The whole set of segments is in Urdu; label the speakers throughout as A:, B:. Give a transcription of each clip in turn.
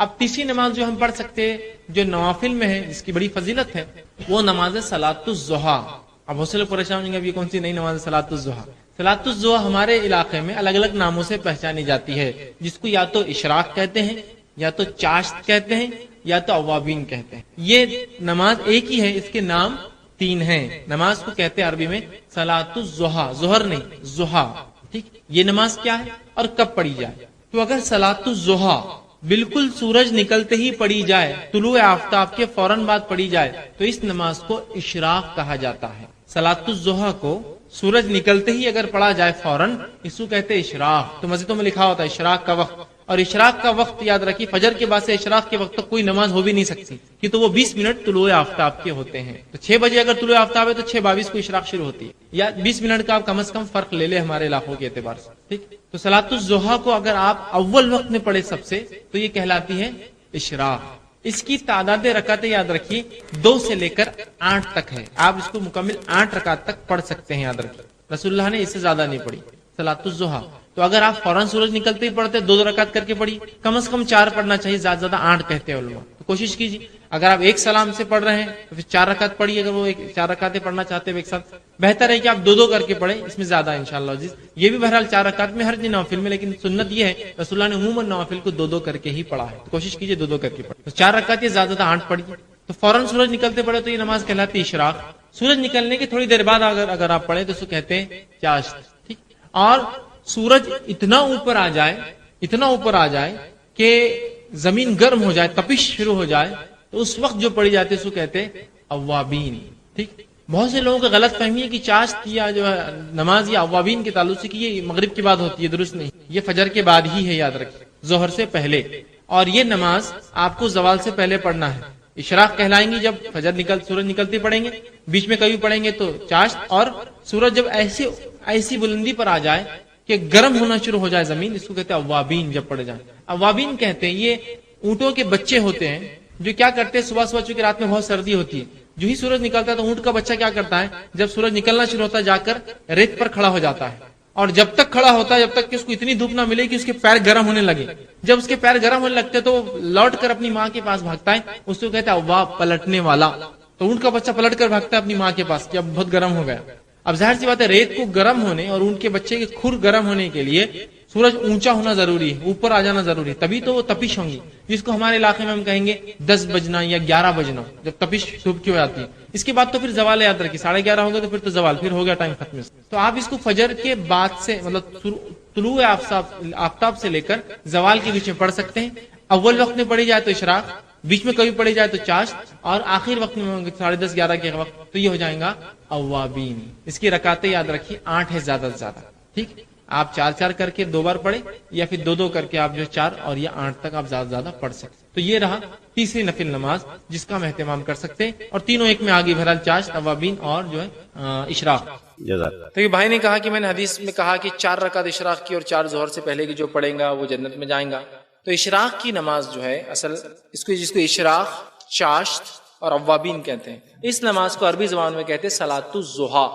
A: اب تیسری نماز جو ہم پڑھ سکتے ہیں جو نوافل میں ہے جس کی بڑی فضیلت ہے وہ نماز صلاۃ الضحیٰ. اب بہت سے لوگ پریشان ہوں گے اب یہ کون سی نئی نماز صلاۃ الضحیٰ. صلاۃ الضحیٰ ہمارے علاقے میں الگ الگ ناموں سے پہچانی جاتی ہے، جس کو یا تو اشراق کہتے ہیں، یا تو چاشت کہتے ہیں، یا تو اوابین کہتے ہیں. یہ نماز ایک ہی ہے، اس کے نام تین ہیں. نماز کو کہتے ہیں عربی میں صلاۃ الضحیٰ، ظہر نہیں ضحیٰ. ٹھیک، یہ نماز کیا ہے اور کب پڑھی جائے؟ تو اگر صلاۃ الضحیٰ بالکل سورج نکلتے ہی پڑھی جائے، طلوع آفتاب کے فوراً بعد پڑھی جائے، تو اس نماز کو اشراق کہا جاتا ہے. صلاۃ الضحیٰ کو سورج نکلتے ہی اگر پڑھا جائے فوراً، اس کو کہتے ہیں اشراق. تو مسجدوں میں لکھا ہوتا ہے اشراق کا وقت. اور اشراق کا وقت یاد رکھیے، فجر کے بعد سے اشراق کے وقت تک کوئی نماز ہو بھی نہیں سکتی، کہ تو وہ 20 منٹ طلوع آفتاب کے ہوتے ہیں. تو 6 بجے اگر طلوع آفتاب ہے تو 6:22 کو اشراق شروع ہوتی ہے، یا 20 منٹ کا آپ کم از کم فرق لے لے ہمارے علاقوں کے اعتبار سے. ٹھیک، تو صلاۃ الضحیٰ کو اگر آپ اول وقت میں پڑھے سب سے تو یہ کہلاتی ہے اشراق. اس کی تعداد رکعتیں یاد رکھیے 2 سے لے کر 8 تک ہے. آپ اس کو مکمل 8 رکعت تک پڑھ سکتے ہیں. یاد رکھیے رسول اللہ نے اس سے زیادہ نہیں پڑھی صلاۃ الضحیٰ. تو اگر آپ فوراً سورج نکلتے ہی پڑھتے 2 رکعت کر کے پڑھی، کم از کم 4 پڑھنا چاہیے، زیادہ زیادہ 8 کہتے ہیں علماء. تو کوشش کیجیے اگر آپ ایک سلام سے پڑھ رہے ہیں تو پھر 4 رکعت پڑھیے. اگر وہ 4 رکعتیں پڑھنا چاہتے ہیں ایک ساتھ، بہتر ہے کہ آپ 2 کر کے پڑھیں، اس میں زیادہ انشاءاللہ عزیز. یہ بھی بہرحال 4 رکعت میں ہر نوافل میں، لیکن سنت یہ ہے رسول اللہ نے عموماً نوافل کو 2 کر کے ہی پڑھا ہے. تو کوشش کیجیے 2 کر کے پڑھیں. تو 4 رکعت یہ زیادہ زیادہ 8 پڑھیے. تو فوراً سورج نکلتے پڑھے تو یہ نماز کہلاتی ہے اشراق. سورج نکلنے کے تھوڑی دیر بعد اگر آپ پڑھیں تو اس کو کہتے ہیں چاشت. ٹھیک، اور سورج اتنا اوپر آ جائے کہ زمین گرم ہو جائے، تپش شروع ہو جائے، تو اس وقت جو پڑھی جاتی ہے اس کو کہتے ہیں اوابین. ٹھیک، بہت سے لوگوں کو غلط فہمی ہے کہ چاشت یا جو ہے نماز یا اوابین کے تعلق سے کہ یہ مغرب کے بعد ہوتی ہے. درست نہیں، یہ فجر کے بعد ہی ہے. یاد رکھیں ظہر سے پہلے. اور یہ نماز آپ کو زوال سے پہلے پڑھنا ہے. اشراق کہلائیں گی جب سورج نکلتے پڑھیں گے، بیچ میں کبھی پڑھیں گے تو چاشت. اور سورج جب ایسی بلندی پر آ جائے کہ گرم ہونا شروع ہو جائے زمین، اس کو کہتے ہیں اوابین. جب پڑھے جائیں اوابین کہتے ہیں. یہ اونٹوں کے بچے ہوتے ہیں جو کیا کرتے ہیں صبح چونکہ رات میں بہت سردی ہوتی ہے، جو ہی سورج نکلتا ہے تو اونٹ کا بچہ کیا کرتا ہے، جب سورج نکلنا شروع ہوتا ہے جا کر ریت پر کھڑا ہو جاتا ہے. اور جب تک کھڑا ہوتا ہے جب تک کہ اس کو اتنی دھوپ نہ ملے کہ اس کے پیر گرم ہونے لگے. جب اس کے پیر گرم ہونے لگتے تو لوٹ کر اپنی ماں کے پاس بھاگتا ہے. اس کو کہتا ہے اواب، پلٹنے والا. تو اونٹ کا بچہ پلٹ کر بھاگتا ہے اپنی ماں کے پاس کہ اب بہت گرم ہو گیا. اب ظاہر سی بات ہے ریت کو گرم ہونے اور اونٹ کے بچے کے کھر گرم ہونے کے لیے سورج اونچا ہونا ضروری ہے، اوپر آ جانا ضروری ہے، تبھی تو وہ تپش ہوں گی، جس کو ہمارے علاقے میں ہم کہیں گے 10 بجنا یا 11 بجنا، جب تپش صبح کی ہو جاتی ہے. اس کے بعد تو پھر زوال یاد رکھیے 11:30 ہوگا تو پھر تو زوال، پھر ہو گیا ٹائم ختم. تو آپ اس کو فجر کے بعد سے مطلب طلوع آفتاب سے لے کر زوال کے بیچ میں پڑھ سکتے ہیں. اول وقت میں پڑھی جائے تو اشراق، بیچ میں کبھی پڑھی جائے تو چاشت، اور آخر وقت میں 10:30 11 کے وقت تو یہ ہو جائے گا اوابین. اس کی رکعتیں یاد رکھیے 8 ہے زیادہ سے زیادہ. ٹھیک، آپ 4 کر کے 2 بار پڑھیں یا پھر 2 کر کے آپ جو 4 اور یا 8 تک آپ زیادہ زیادہ پڑھ سکتے. تو یہ رہا تیسری نفل نماز جس کا ہم اہتمام کر سکتے ہیں. اور تینوں ایک میں آگے بہرحال چاشت، اوابین اور جو ہے اشراق. تو یہ بھائی نے کہا کہ میں نے حدیث میں کہا کہ 4 رکعت اشراق کی اور 4 ظہر سے پہلے کی جو پڑھیں گا وہ جنت میں جائیں گا. تو اشراق کی نماز جو ہے اصل جس کو اشراق، چاشت اور اوابین کہتے ہیں، اس نماز کو عربی زبان میں کہتے ہیں صلاۃ الضحیٰ.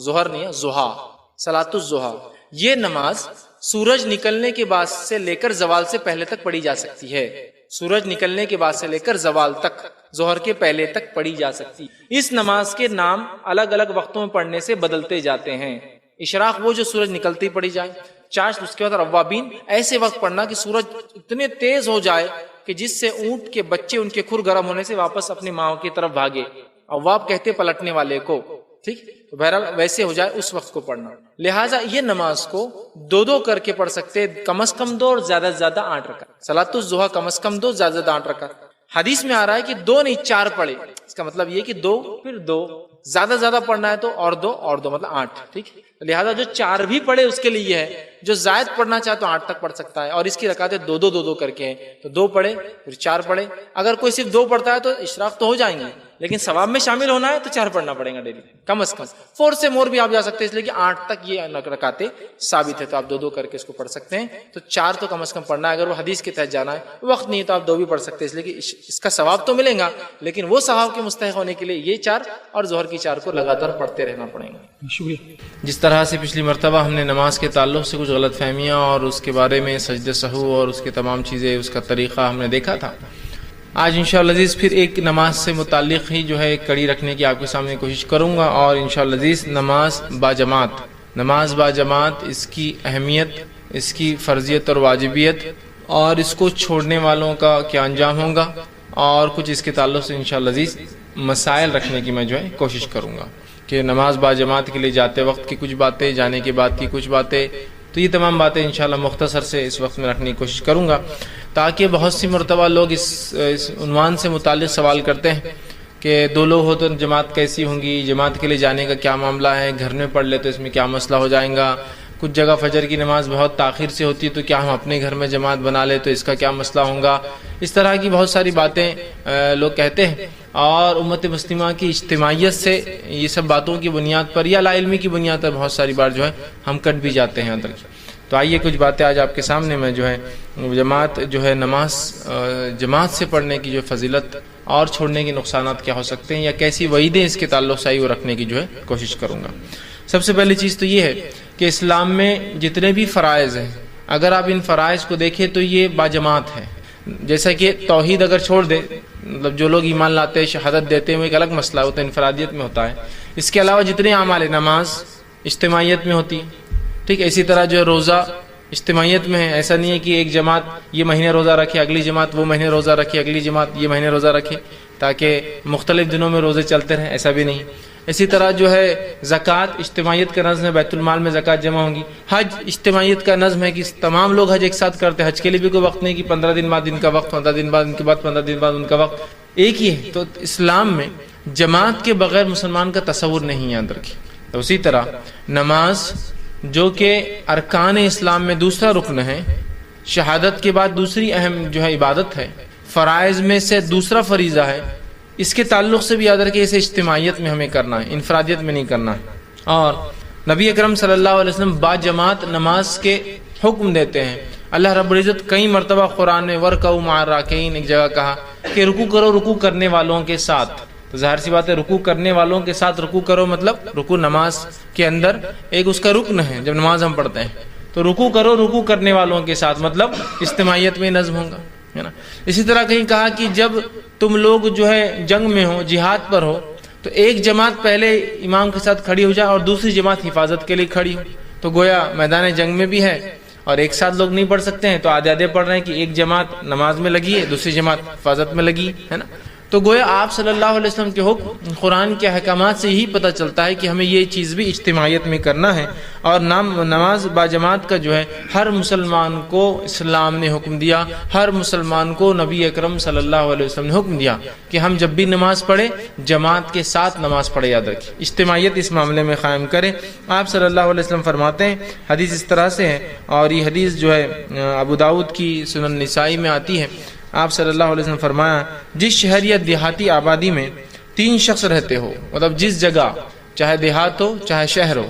A: ظہر نہیں ہے، ضحیٰ، صلاۃ الضحیٰ. یہ نماز سورج نکلنے کے بعد سے لے کر زوال سے پہلے تک پڑھی جا سکتی ہے. سورج نکلنے کے بعد سے لے کر زوال تک، ظہر کے پہلے تک پڑھی جا سکتی. اس نماز کے نام الگ الگ وقتوں میں پڑھنے سے بدلتے جاتے ہیں. اشراق وہ جو سورج نکلتے ہی پڑھی جائے، چاشت اس کے بعد، اوابین ایسے وقت پڑھنا کہ سورج اتنے تیز ہو جائے کہ جس سے اونٹ کے بچے ان کے کھر گرم ہونے سے واپس اپنی ماں کی طرف بھاگے. اواب کہتے پلٹنے والے کو. ٹھیک، تو بہرحال ویسے ہو جائے اس وقت کو پڑھنا. لہٰذا یہ نماز کو 2 کر کے پڑھ سکتے، کم از کم 2 اور زیادہ سے زیادہ 8 رکعت. صلاۃ الضحیٰ کم از کم 2، زیادہ سے زیادہ 8 رکعت. حدیث میں آ رہا ہے کہ 2 نہیں 4 پڑھے. اس کا مطلب یہ کہ 2 پھر 2، زیادہ سے زیادہ پڑھنا ہے تو اور 2 مطلب 8. ٹھیک، لہٰذا جو 4 بھی پڑھے اس کے لیے ہے، جو زائد پڑھنا چاہے تو 8 تک پڑھ سکتا ہے. اور اس کی رکعتیں 2 کر کے ہیں، تو 2 پڑھے پھر 4 پڑھے. اگر کوئی صرف 2 پڑھتا ہے تو اشراق تو ہو جائیں گے، لیکن ثواب میں شامل ہونا ہے تو 4 پڑھنا پڑے گا ڈیلی کم از کم. 4 سے مور بھی آپ جا سکتے ہیں، اس لیے کہ 8 تک یہ رکعتیں ثابت ہے. تو آپ 2 کر کے اس کو پڑھ سکتے ہیں. تو 4 تو کم از کم پڑھنا ہے. اگر وہ حدیث کے تحت جانا ہے، وقت نہیں ہے تو آپ 2 بھی پڑھ سکتے ہیں، اس لیے کہ اس کا ثواب تو ملے گا، لیکن وہ ثواب کے مستحق ہونے کے لیے یہ 4 اور ظہر کی 4 کو لگاتار پڑھتے رہنا پڑے گا. شکریہ. جس طرح سے پچھلی مرتبہ ہم نے نماز کے تعلق سے کچھ کچھ غلط فہمیاں اور اس کے بارے میں سجدہ سہو اور اس کے تمام چیزیں، اس کا طریقہ ہم نے دیکھا تھا۔ آج انشاءاللہ عزیز پھر ایک نماز سے متعلق ہی جو ہے کڑی رکھنے کی آپ کے سامنے کوشش کروں گا، اور انشاءاللہ عزیز نماز با جماعت، اس کی اہمیت، اس کی فرضیت اور واجبیت، اور اس کو چھوڑنے والوں کا کیا انجام ہوگا، اور کچھ اس کے تعلق سے انشاءاللہ عزیز مسائل رکھنے کی میں جو ہے کوشش کروں گا کہ نماز با جماعت کے لیے جاتے وقت کی کچھ باتیں، جانے کے بعد کی کچھ باتیں، تو یہ تمام باتیں انشاءاللہ مختصر سے اس وقت میں رکھنے کی کوشش کروں گا، تاکہ بہت سی مرتبہ لوگ اس عنوان سے متعلق سوال کرتے ہیں کہ 2 لوگ ہو تو جماعت کیسی ہوں گی، جماعت کے لیے جانے کا کیا معاملہ ہے، گھر میں پڑھ لے تو اس میں کیا مسئلہ ہو جائے گا، کچھ جگہ فجر کی نماز بہت تاخیر سے ہوتی ہے تو کیا ہم اپنے گھر میں جماعت بنا لے تو اس کا کیا مسئلہ ہوگا، اس طرح کی بہت ساری باتیں لوگ کہتے ہیں، اور امت مسلمہ کی اجتماعیت سے یہ سب باتوں کی بنیاد پر یا لا علمی کی بنیاد پر بہت ساری بار جو ہے ہم کٹ بھی جاتے ہیں اندر۔ تو آئیے کچھ باتیں آج آپ کے سامنے میں جو ہے جماعت جو ہے نماز جماعت سے پڑھنے کی جو فضیلت اور چھوڑنے کے نقصانات کیا ہو سکتے ہیں، یا کیسی وعیدیں اس کے تعلق سے وہ رکھنے کی جو ہے کوشش کروں گا۔ سب سے پہلی چیز تو یہ ہے کہ اسلام میں جتنے بھی فرائض ہیں، اگر آپ ان فرائض کو دیکھیں تو یہ باجماعت ہے۔ جیسا کہ توحید اگر چھوڑ دے، مطلب جو لوگ ایمان لاتے ہیں، شہادت دیتے ہیں، وہ ایک الگ مسئلہ ہوتا ہے، انفرادیت میں ہوتا ہے۔ اس کے علاوہ جتنے اعمال، نماز اجتماعیت میں ہوتی ہے، ٹھیک، اسی طرح جو روزہ اجتماعیت میں ہے، ایسا نہیں ہے کہ ایک جماعت یہ مہینے روزہ رکھے، اگلی جماعت وہ مہینے روزہ رکھے، اگلی جماعت یہ مہینے روزہ رکھے، تاکہ مختلف دنوں میں روزے چلتے رہیں، ایسا بھی نہیں۔ اسی طرح جو ہے زکوٰۃ اجتماعیت کا نظم ہے، بیت المال میں زکوٰۃ جمع ہوں گی۔ حج اجتماعیت کا نظم ہے کہ تمام لوگ حج ایک ساتھ کرتے ہیں، حج کے لیے بھی کوئی وقت نہیں کہ 15 دن بعد ان کا وقت، 15 دن بعد ان کے بعد 15 دن بعد ان کا وقت، ایک ہی ہے۔ تو اسلام میں جماعت کے بغیر مسلمان کا تصور نہیں ہے اندر کی۔ تو اسی طرح نماز جو کہ ارکان اسلام میں دوسرا رکن ہے، شہادت کے بعد دوسری اہم جو ہے عبادت ہے، فرائض میں سے دوسرا فریضہ ہے، اس کے تعلق سے بھی یاد رکھیں اسے اجتماعیت میں ہمیں کرنا ہے، انفرادیت میں نہیں کرنا ہے۔ اور نبی اکرم صلی اللہ علیہ وسلم با جماعت نماز کے حکم دیتے ہیں۔ اللہ رب العزت کئی مرتبہ قرآن میں ورکعوا مع الراکعین ایک جگہ کہا کہ رکوع کرو رکوع کرنے والوں کے ساتھ۔ تو ظاہر سی بات ہے رکوع کرنے والوں کے ساتھ رکوع کرو، مطلب رکوع نماز کے اندر ایک اس کا رکن ہے، جب نماز ہم پڑھتے ہیں تو رکوع کرو رکوع کرنے والوں کے ساتھ، مطلب اجتماعیت میں نظم ہوگا، ہے نا۔ اسی طرح کہیں کہا کہ جب تم لوگ جو ہے جنگ میں ہو، جہاد پر ہو، تو ایک جماعت پہلے امام کے ساتھ کھڑی ہو جائے اور دوسری جماعت حفاظت کے لیے کھڑی ہو۔ تو گویا میدان جنگ میں بھی ہے اور ایک ساتھ لوگ نہیں پڑھ سکتے ہیں، تو آدھے آدھے پڑھ رہے ہیں کہ ایک جماعت نماز میں لگی ہے، دوسری جماعت حفاظت میں لگی ہے نا۔ تو گویا آپ صلی اللہ علیہ وسلم کے حکم، قرآن کے احکامات سے یہی پتہ چلتا ہے کہ ہمیں یہ چیز بھی اجتماعیت میں کرنا ہے۔ اور نماز با جماعت کا جو ہے ہر مسلمان کو اسلام نے حکم دیا، ہر مسلمان کو نبی اکرم صلی اللہ علیہ وسلم نے حکم دیا کہ ہم جب بھی نماز پڑھیں جماعت کے ساتھ نماز پڑھے، یاد رکھیں اجتماعیت اس معاملے میں قائم کریں۔ آپ صلی اللہ علیہ وسلم فرماتے ہیں، حدیث اس طرح سے ہے، اور یہ حدیث جو ہے ابو داؤد کی سنن نسائی میں آتی ہے۔ آپ صلی اللہ علیہ وسلم فرمایا، جس شہر یا دیہاتی آبادی میں 3 شخص رہتے ہو، مطلب جس جگہ چاہے دیہات ہو چاہے شہر ہو،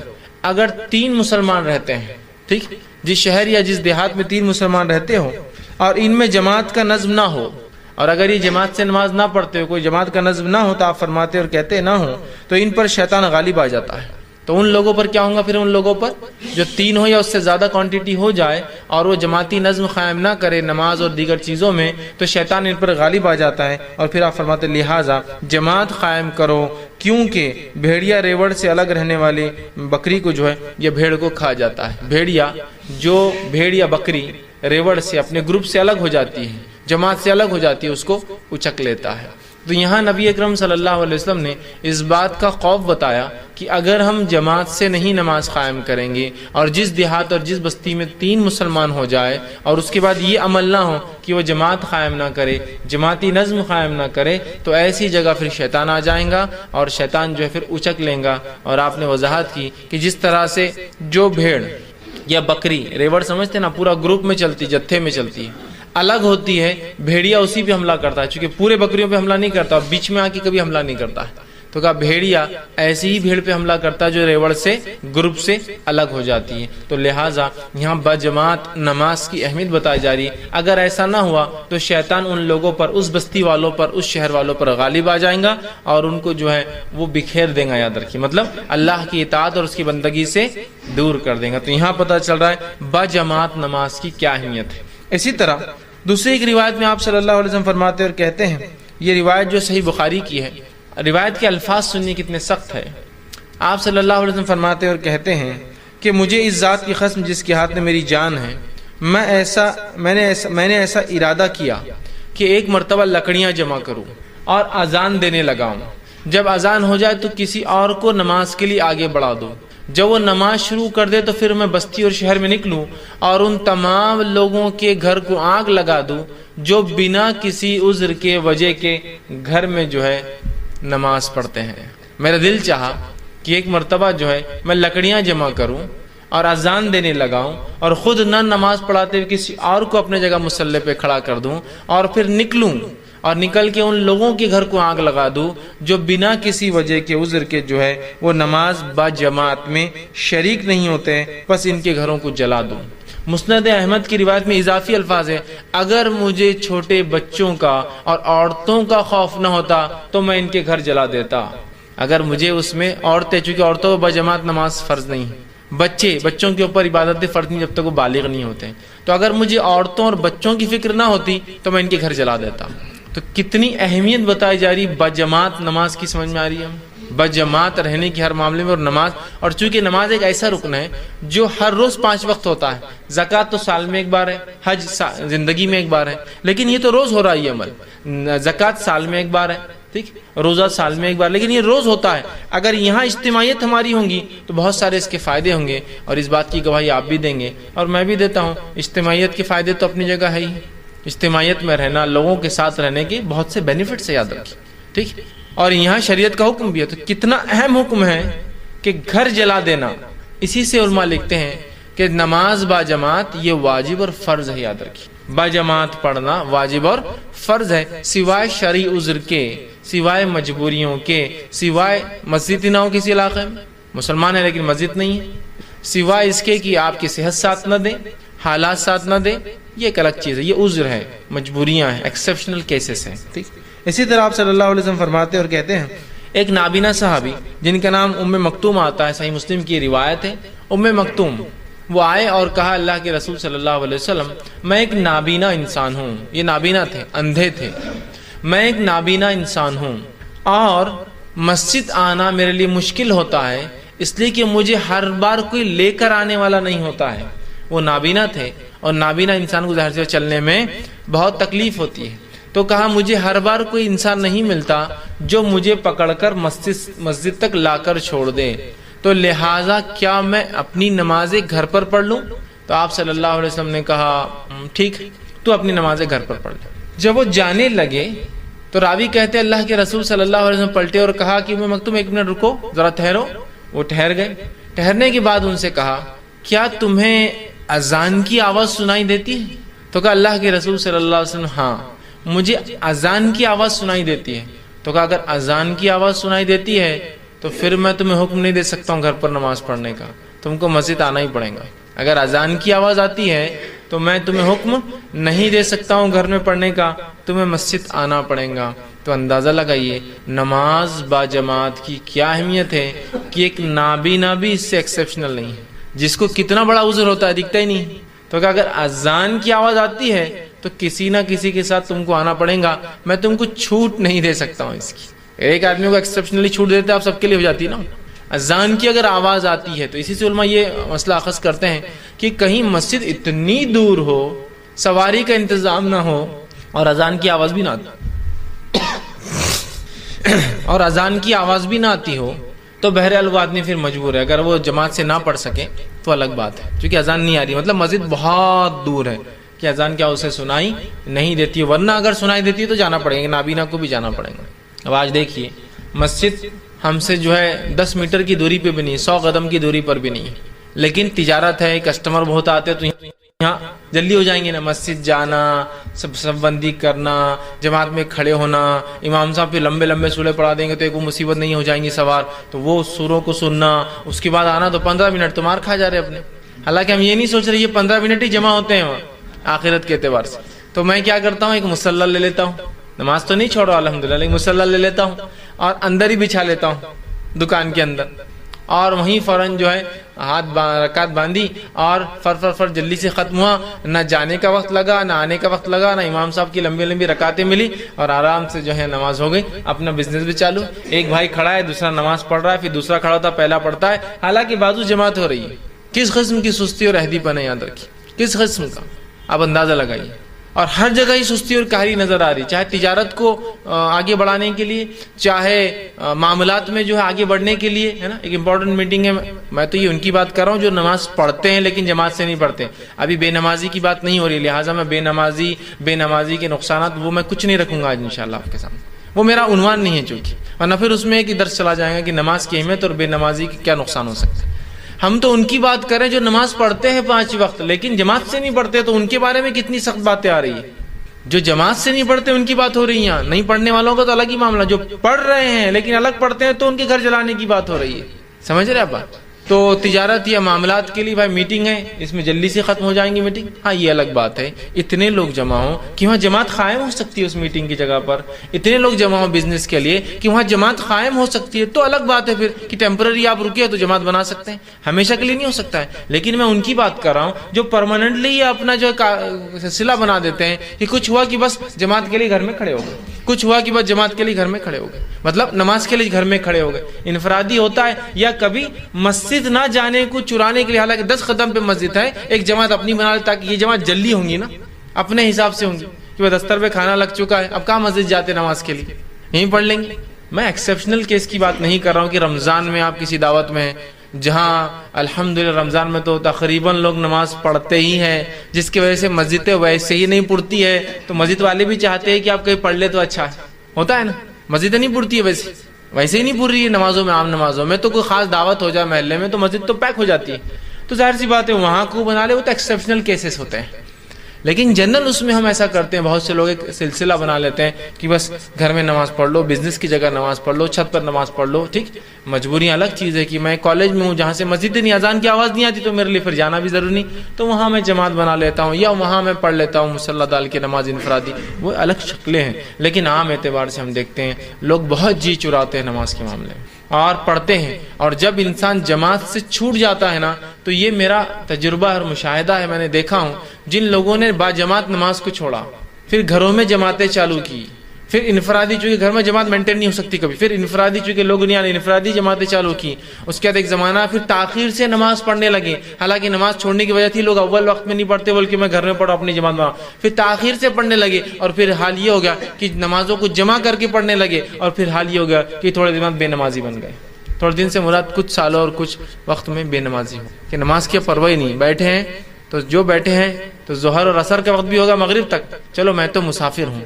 A: اگر 3 مسلمان رہتے ہیں، ٹھیک، جس شہر یا جس دیہات میں 3 مسلمان رہتے ہو اور ان میں جماعت کا نظم نہ ہو، اور اگر یہ جماعت سے نماز نہ پڑھتے ہو، کوئی جماعت کا نظم نہ ہو، تو آپ فرماتے اور کہتے نہ ہو، تو ان پر شیطان غالب آ جاتا ہے۔ تو ان لوگوں پر کیا ہوگا؟ پھر ان لوگوں پر جو 3 ہو یا اس سے زیادہ کوانٹٹی ہو جائے اور وہ جماعتی نظم قائم نہ کرے نماز اور دیگر چیزوں میں، تو شیطان ان پر غالب آ جاتا ہے۔ اور پھر آپ فرماتے لہٰذا جماعت قائم کرو، کیونکہ بھیڑیا ریوڑ سے الگ رہنے والی بکری کو جو ہے یہ بھیڑ کو کھا جاتا ہے۔ بھیڑ یا بکری ریوڑ سے اپنے گروپ سے الگ ہو جاتی ہے، جماعت سے الگ ہو جاتی ہے، اس کو اچک لیتا ہے۔ تو یہاں نبی اکرم صلی اللہ علیہ وسلم نے اس بات کا خوف بتایا کہ اگر ہم جماعت سے نہیں نماز قائم کریں گے اور جس دیہات اور جس بستی میں 3 مسلمان ہو جائے اور اس کے بعد یہ عمل نہ ہو کہ وہ جماعت قائم نہ کرے، جماعتی نظم قائم نہ کرے، تو ایسی جگہ پھر شیطان آ جائیں گا اور شیطان جو ہے پھر اچک لیں گا۔ اور آپ نے وضاحت کی کہ جس طرح سے جو بھیڑ یا بکری، ریوڑ سمجھتے نا، پورا گروپ میں چلتی، جتھے میں چلتی ہے، الگ ہوتی ہے، بھیڑیا اسی پہ حملہ کرتا ہے، چونکہ پورے بکریوں پہ حملہ نہیں کرتا، بیچ میں آ کے کبھی حملہ نہیں کرتا ہے۔ تو کہا بھیڑیا ایسی ہی بھیڑ پہ حملہ کرتا ہے جو ریوڑ سے گروپ سے الگ ہو جاتی ہے. تو لہٰذا یہاں بجماعت نماز کی اہمیت بتائی جا رہی ہے. اگر ایسا نہ ہوا تو شیطان ان لوگوں پر، اس بستی والوں پر، اس شہر والوں پر غالب آ جائیں گا اور ان کو جو ہے وہ بکھیر دیں گا. یاد رکھیے، مطلب اللہ کی اطاعت اور اس کی بندگی سے دور کر دیں گا. تو یہاں پتہ چل رہا ہے بجماعت نماز کی کیا اہمیت ہے. اسی طرح دوسری ایک روایت میں آپ صلی اللہ علیہ وسلم فرماتے اور کہتے ہیں، یہ روایت جو صحیح بخاری کی ہے، روایت کے الفاظ سننے کتنے سخت ہے. آپ صلی اللہ علیہ وسلم فرماتے اور کہتے ہیں کہ مجھے اس ذات کی قسم جس کے ہاتھ میں میری جان ہے، میں نے ایسا ارادہ کیا کہ ایک مرتبہ لکڑیاں جمع کروں اور اذان دینے لگاؤں. جب اذان ہو جائے تو کسی اور کو نماز کے لیے آگے بڑھا دوں. جب وہ نماز شروع کر دے تو پھر میں بستی اور شہر میں نکلوں اور ان تمام لوگوں کے گھر کو آگ لگا دوں جو بنا کسی عذر کے وجہ کے گھر میں جو ہے نماز پڑھتے ہیں. میرا دل چاہا کہ ایک مرتبہ جو ہے میں لکڑیاں جمع کروں اور اذان دینے لگاؤں اور خود نہ نماز پڑھاتے ہوئے کسی اور کو اپنے جگہ مصلی پہ کھڑا کر دوں اور پھر نکلوں اور نکل کے ان لوگوں کے گھر کو آگ لگا دوں جو بنا کسی وجہ کے عذر کے جو ہے وہ نماز با جماعت میں شریک نہیں ہوتے، بس ان کے گھروں کو جلا دوں. مسند احمد کی روایت میں اضافی الفاظ ہے، اگر مجھے چھوٹے بچوں کا اور عورتوں کا خوف نہ ہوتا تو میں ان کے گھر جلا دیتا. اگر مجھے اس میں عورتیں، چونکہ عورتوں با جماعت نماز فرض نہیں ہے، بچوں کے اوپر عبادت فرض نہیں جب تک وہ بالغ نہیں ہوتے، تو اگر مجھے عورتوں اور بچوں کی فکر نہ ہوتی تو میں ان کے گھر جلا دیتا. تو کتنی اہمیت بتائی جا رہی بجماعت نماز کی، سمجھ میں آ رہی ہے؟ بجماعت رہنے کی ہر معاملے میں. اور نماز، اور چونکہ نماز ایک ایسا رکن ہے جو ہر روز 5 وقت ہوتا ہے. زکوٰۃ تو سال میں ایک بار ہے، حج زندگی میں ایک بار ہے، لیکن یہ تو روز ہو رہا ہے یہ عمل. زکوٰۃ سال میں ایک بار ہے، ٹھیک، روزہ سال میں ایک بار، لیکن یہ روز ہوتا ہے. اگر یہاں اجتماعیت ہماری ہوں گی تو بہت سارے اس کے فائدے ہوں گے، اور اس بات کی گواہی آپ بھی دیں گے اور میں بھی دیتا ہوں. اجتماعیت کے فائدے تو اپنی جگہ ہے ہی. اجتماعیت میں رہنا، لوگوں کے ساتھ رہنے کے بہت سے بینیفٹس یاد رکھیں، ٹھیک. اور یہاں شریعت کا حکم بھی ہے، تو کتنا اہم حکم ہے کہ گھر جلا دینا. اسی سے علماء لکھتے ہیں کہ نماز با جماعت یہ واجب اور فرض ہے. یاد رکھیے، با جماعت پڑھنا واجب اور فرض ہے، سوائے شرعی عذر کے، سوائے مجبوریوں کے، سوائے مسجد نہ ہو کسی علاقے میں، مسلمان ہے لیکن مسجد نہیں ہے، سوائے اس کے کہ آپ کی صحت ساتھ نہ دے، حالات ساتھ نہ دے، یہ ایک الگ چیز ہے، یہ عذر ہے، مجبوریاں ہیں، ایکسیپشنل کیسز ہیں، ٹھیک. اسی طرح آپ صلی اللہ علیہ وسلم فرماتے اور کہتے ہیں، ایک نابینا صحابی جن کا نام ام مکتوم آتا ہے، صحیح مسلم کی روایت ہے، ام مکتوم، وہ آئے اور کہا اللہ کے رسول صلی اللہ علیہ وسلم میں ایک نابینا انسان ہوں. یہ نابینا تھے، اندھے تھے. میں ایک نابینا انسان ہوں اور مسجد آنا میرے لیے مشکل ہوتا ہے، اس لیے کہ مجھے ہر بار کوئی لے کر آنے والا نہیں ہوتا ہے. وہ نابینا تھے اور نابینا انسان کو ظاہر سے چلنے میں بہت تکلیف ہوتی ہے. تو کہا مجھے ہر بار کوئی انسان نہیں ملتا جو مجھے پکڑ کر مسجد تک لا کر چھوڑ دے، تو لہٰذا کیا میں اپنی نمازیں گھر پر پڑھ لوں؟ تو آپ صلی اللہ علیہ وسلم نے کہا ٹھیک، تو اپنی نمازیں گھر پر پڑھ لے. جب وہ جانے لگے تو راوی کہتے اللہ کے رسول صلی اللہ علیہ وسلم پلٹے اور کہا کہ میں مکتوم 1 منٹ رکو، ذرا ٹھہرو. وہ ٹھہر گئے. ٹھہرنے کے بعد ان سے کہا کیا تمہیں اذان کی آواز سنائی دیتی ہے؟ تو کہا اللہ کے رسول صلی اللہ علیہ وسلم ہاں مجھے اذان کی آواز سنائی دیتی ہے. تو کہا اگر اذان کی آواز سنائی دیتی ہے تو پھر میں تمہیں حکم نہیں دے سکتا ہوں گھر پر نماز پڑھنے کا، تم کو مسجد آنا ہی پڑے گا. اگر اذان کی آواز آتی ہے تو میں تمہیں حکم نہیں دے سکتا ہوں گھر میں پڑھنے کا، تمہیں مسجد آنا پڑے گا. تو اندازہ لگائیے نماز با جماعت کی کیا اہمیت ہے کہ ایک نابینا بھی اس سے ایکسیپشنل نہیں ہے، جس کو کتنا بڑا عذر ہوتا ہے دکھتا ہی نہیں. تو کہ اگر اذان کی آواز آتی ہے تو کسی نہ کسی کے ساتھ تم کو آنا پڑے گا، میں تم کو چھوٹ نہیں دے سکتا ہوں اس کی. ایک آدمی کو ایکسیپشنلی چھوٹ دیتے آپ سب کے لیے ہو جاتی ہے نا. اذان کی اگر آواز آتی ہے تو اسی سے علماء یہ مسئلہ اخذ کرتے ہیں کہ کہیں مسجد اتنی دور ہو، سواری کا انتظام نہ ہو اور اذان کی آواز بھی نہ آتی ہو تو بہرحال وہ آدمی پھر مجبور ہے. اگر وہ جماعت سے نہ پڑھ سکے تو الگ بات ہے، کیونکہ اذان نہیں آ رہی، مطلب مسجد بہت دور ہے کہ اذان کیا اسے سنائی نہیں دیتی، ورنہ اگر سنائی دیتی ہے تو جانا پڑے گا، نابینا کو بھی جانا پڑے گا. اب آج دیکھیے مسجد ہم سے جو ہے 10 میٹر کی دوری پہ بھی نہیں، 100 قدم کی دوری پر بھی نہیں، لیکن تجارت ہے، کسٹمر بہت آتے تو یہاں جلدی ہو جائیں گے نا، مسجد جانا، سب بندی کرنا، جماعت میں کھڑے ہونا، امام صاحب پہ لمبے لمبے سورے پڑھا دیں گے تو ایک وہ مصیبت نہیں ہو جائیں گی سوار، تو وہ سوروں کو سننا، اس کے بعد آنا تو 15 منٹ تو مار کھا جا رہے اپنے. حالانکہ ہم یہ نہیں سوچ رہے یہ 15 منٹ ہی جمع ہوتے ہیں وہاں آخرت کے اعتبار سے. تو میں کیا کرتا ہوں، ایک مصلی لے لیتا ہوں، نماز تو نہیں چھوڑا الحمدللہ، لیکن مصلی لے لیتا ہوں اور اندر ہی بچھا لیتا ہوں دکان کے اندر، اور وہیں فوراً جو ہے رکعت باندھی اور فر جلدی سے ختم ہوا. نہ جانے کا وقت لگا، نہ آنے کا وقت لگا، نہ امام صاحب کی لمبی لمبی رکعتیں ملی، اور آرام سے جو ہے نماز ہو گئی. اپنا بزنس بھی چالو. ایک بھائی کھڑا ہے، دوسرا نماز پڑھ رہا ہے، پھر دوسرا کھڑا ہوتا پہلا پڑھتا ہے، حالانکہ بازو جماعت ہو رہی ہے. کس قسم کی سستی اور عہدی پن ہے، یاد رکھیے کس قسم کا، آپ اندازہ لگائیے. اور ہر جگہ ہی سستی اور کاہلی نظر آ رہی، چاہے تجارت کو آگے بڑھانے کے لیے، چاہے معاملات میں جو ہے آگے بڑھنے کے لیے، ہے نا. ایک امپورٹنٹ میٹنگ ہے، میں تو یہ ان کی بات کر رہا ہوں جو نماز پڑھتے ہیں لیکن جماعت سے نہیں پڑھتے. ابھی بے نمازی کی بات نہیں ہو رہی، لہٰذا میں بے نمازی کے نقصانات وہ میں کچھ نہیں رکھوں گا آج انشاءاللہ آپ کے سامنے، وہ میرا عنوان نہیں ہے چونکہ، ورنہ پھر اس میں ایک درس چلا جائے گا کہ نماز کی اہمیت اور بے نمازی کے کیا نقصان ہو سکتے ہیں. ہم تو ان کی بات کریں جو نماز پڑھتے ہیں 5 وقت لیکن جماعت سے نہیں پڑھتے، تو ان کے بارے میں کتنی سخت باتیں آ رہی ہیں. جو جماعت سے نہیں پڑھتے ان کی بات ہو رہی ہے، نہیں پڑھنے والوں کا تو الگ ہی معاملہ. جو پڑھ رہے ہیں لیکن الگ پڑھتے ہیں تو ان کے گھر جلانے کی بات ہو رہی ہے. سمجھ رہے آپ بات؟ تو تجارت یا معاملات کے لیے بھائی میٹنگ ہے، اس میں جلدی سے ختم ہو جائیں گی میٹنگ، ہاں یہ الگ بات ہے. اتنے لوگ جمع ہوں کہ وہاں جماعت قائم ہو سکتی ہے اس میٹنگ کی جگہ پر، اتنے لوگ جمع ہوں بزنس کے لیے کہ وہاں جماعت قائم ہو سکتی ہے، تو الگ بات ہے پھر کہ ٹیمپرری آپ رکے تو جماعت بنا سکتے ہیں، ہمیشہ کے لیے نہیں ہو سکتا ہے. لیکن میں ان کی بات کر رہا ہوں جو پرماننٹلی اپنا جو سلسلہ بنا دیتے ہیں کہ کچھ ہوا کہ بس جماعت کے لیے گھر میں کھڑے ہو گئے، کچھ ہوا کہ بس جماعت کے لیے گھر میں کھڑے ہو گئے، مطلب نماز کے لیے گھر میں کھڑے ہو گئے. انفرادی ہوتا ہے، یا کبھی مسجد نہ جانے کو چرانے کے لیے، حالانکہ 10 قدم پہ مسجد ہے، ایک جماعت اپنی بنا لے تاکہ یہ جماعت جلدی ہوں گی نا، اپنے حساب سے ہوں گی کہ وہ دستر پہ کھانا لگ چکا ہے، اب کہاں مسجد جاتے نماز کے لیے، یہیں پڑھ لیں گے. میں ایکسیپشنل کیس کی بات نہیں کر رہا ہوں کہ رمضان میں آپ کسی دعوت میں ہیں، جہاں الحمدللہ رمضان میں تو تقریباً لوگ نماز پڑھتے ہی ہیں، جس کی وجہ سے مسجدیں ویسے ہی نہیں پڑتی ہے، تو مسجد والے بھی چاہتے ہیں کہ آپ کہیں پڑھ لے تو اچھا ہوتا ہے نا. مسجدیں نہیں پڑتی ہے ویسے ہی نہیں پڑھ رہی ہے نمازوں میں، عام نمازوں میں تو کوئی خاص دعوت ہو جائے محلے میں تو مسجد تو پیک ہو جاتی ہے، تو ظاہر سی بات ہے وہاں کو بنا لے، وہ تو ایکسیپشنل کیسز ہوتے ہیں. لیکن جنرل اس میں ہم ایسا کرتے ہیں، بہت سے لوگ ایک سلسلہ بنا لیتے ہیں کہ بس گھر میں نماز پڑھ لو، بزنس کی جگہ نماز پڑھ لو، چھت پر نماز پڑھ لو. ٹھیک، مجبوریاں الگ چیز ہے کہ میں کالج میں ہوں جہاں سے مسجد نہیں، اذان کی آواز نہیں آتی تو میرے لیے پھر جانا بھی ضروری نہیں، تو وہاں میں جماعت بنا لیتا ہوں یا وہاں میں پڑھ لیتا ہوں مصلی ڈال کے نماز انفرادی. وہ الگ شکلیں ہیں، لیکن عام اعتبار سے ہم دیکھتے ہیں لوگ بہت جی چراتے ہیں نماز کے معاملے میں اور پڑھتے ہیں. اور جب انسان جماعت سے چھوٹ جاتا ہے نا، تو یہ میرا تجربہ اور مشاہدہ ہے، میں نے دیکھا ہوں جن لوگوں نے با جماعت نماز کو چھوڑا، پھر گھروں میں جماعتیں چالو کی، پھر انفرادی، چونکہ گھر میں جماعت مینٹین نہیں ہو سکتی کبھی، پھر انفرادی چونکہ لوگ نہیں آنے، انفرادی جماعتیں چالو کی. اس کے بعد ایک زمانہ پھر تاخیر سے نماز پڑھنے لگے، حالانکہ نماز چھوڑنے کی وجہ تھی لوگ اول وقت میں نہیں پڑھتے بلکہ میں گھر میں پڑھا اپنی جماعت بنا، پھر تاخیر سے پڑھنے لگے، اور پھر حال یہ ہو گیا کہ نمازوں کو جمع کر کے پڑھنے لگے، اور پھر حال یہ ہو گیا کہ تھوڑے دن بعد بے نمازی بن گئے. تھوڑے دن سے مراد کچھ سالوں اور کچھ وقت میں بے نمازی ہو کہ نماز کی پرواہ نہیں، بیٹھے ہیں تو جو بیٹھے ہیں تو ظہر اور عصر کا وقت بھی ہوگا مغرب تک، چلو میں تو مسافر ہوں،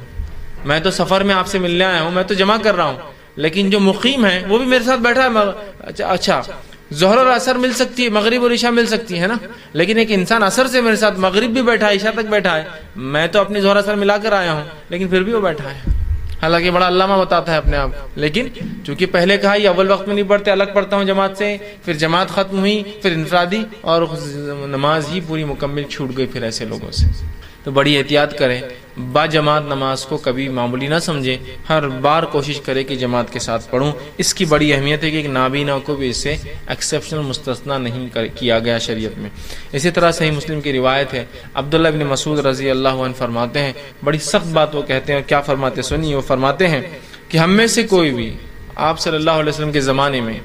A: میں تو سفر میں آپ سے ملنے آیا ہوں، میں تو جمع کر رہا ہوں، لیکن جو مقیم ہے وہ بھی میرے ساتھ بیٹھا ہے. اچھا ظہر اور عصر مل سکتی ہے، مغرب اور عشاء مل سکتی ہے نا، لیکن ایک انسان عصر سے میرے ساتھ مغرب بھی بیٹھا ہے، عشاء تک بیٹھا ہے، میں تو اپنی ظہر عصر ملا کر آیا ہوں لیکن پھر بھی وہ بیٹھا ہے، حالانکہ بڑا علامہ بتاتا ہے اپنے آپ. لیکن چونکہ پہلے کہا یہ اول وقت میں نہیں پڑھتے، الگ پڑھتا ہوں جماعت سے، پھر جماعت ختم ہوئی، پھر انفرادی، اور نماز ہی پوری مکمل چھوٹ گئی پھر ایسے لوگوں سے. تو بڑی احتیاط کریں، با جماعت نماز کو کبھی معمولی نہ سمجھیں، ہر بار کوشش کریں کہ جماعت کے ساتھ پڑھوں. اس کی بڑی اہمیت ہے کہ ایک نابینا کو بھی اس سے ایکسیپشنل مستثنا نہیں کیا گیا شریعت میں. اسی طرح صحیح مسلم کی روایت ہے، عبداللہ بن مسعود رضی اللہ عنہ فرماتے ہیں، بڑی سخت بات وہ کہتے ہیں، اور کیا فرماتے سنیے. وہ فرماتے ہیں کہ ہم میں سے کوئی بھی، آپ صلی اللہ علیہ وسلم کے زمانے میں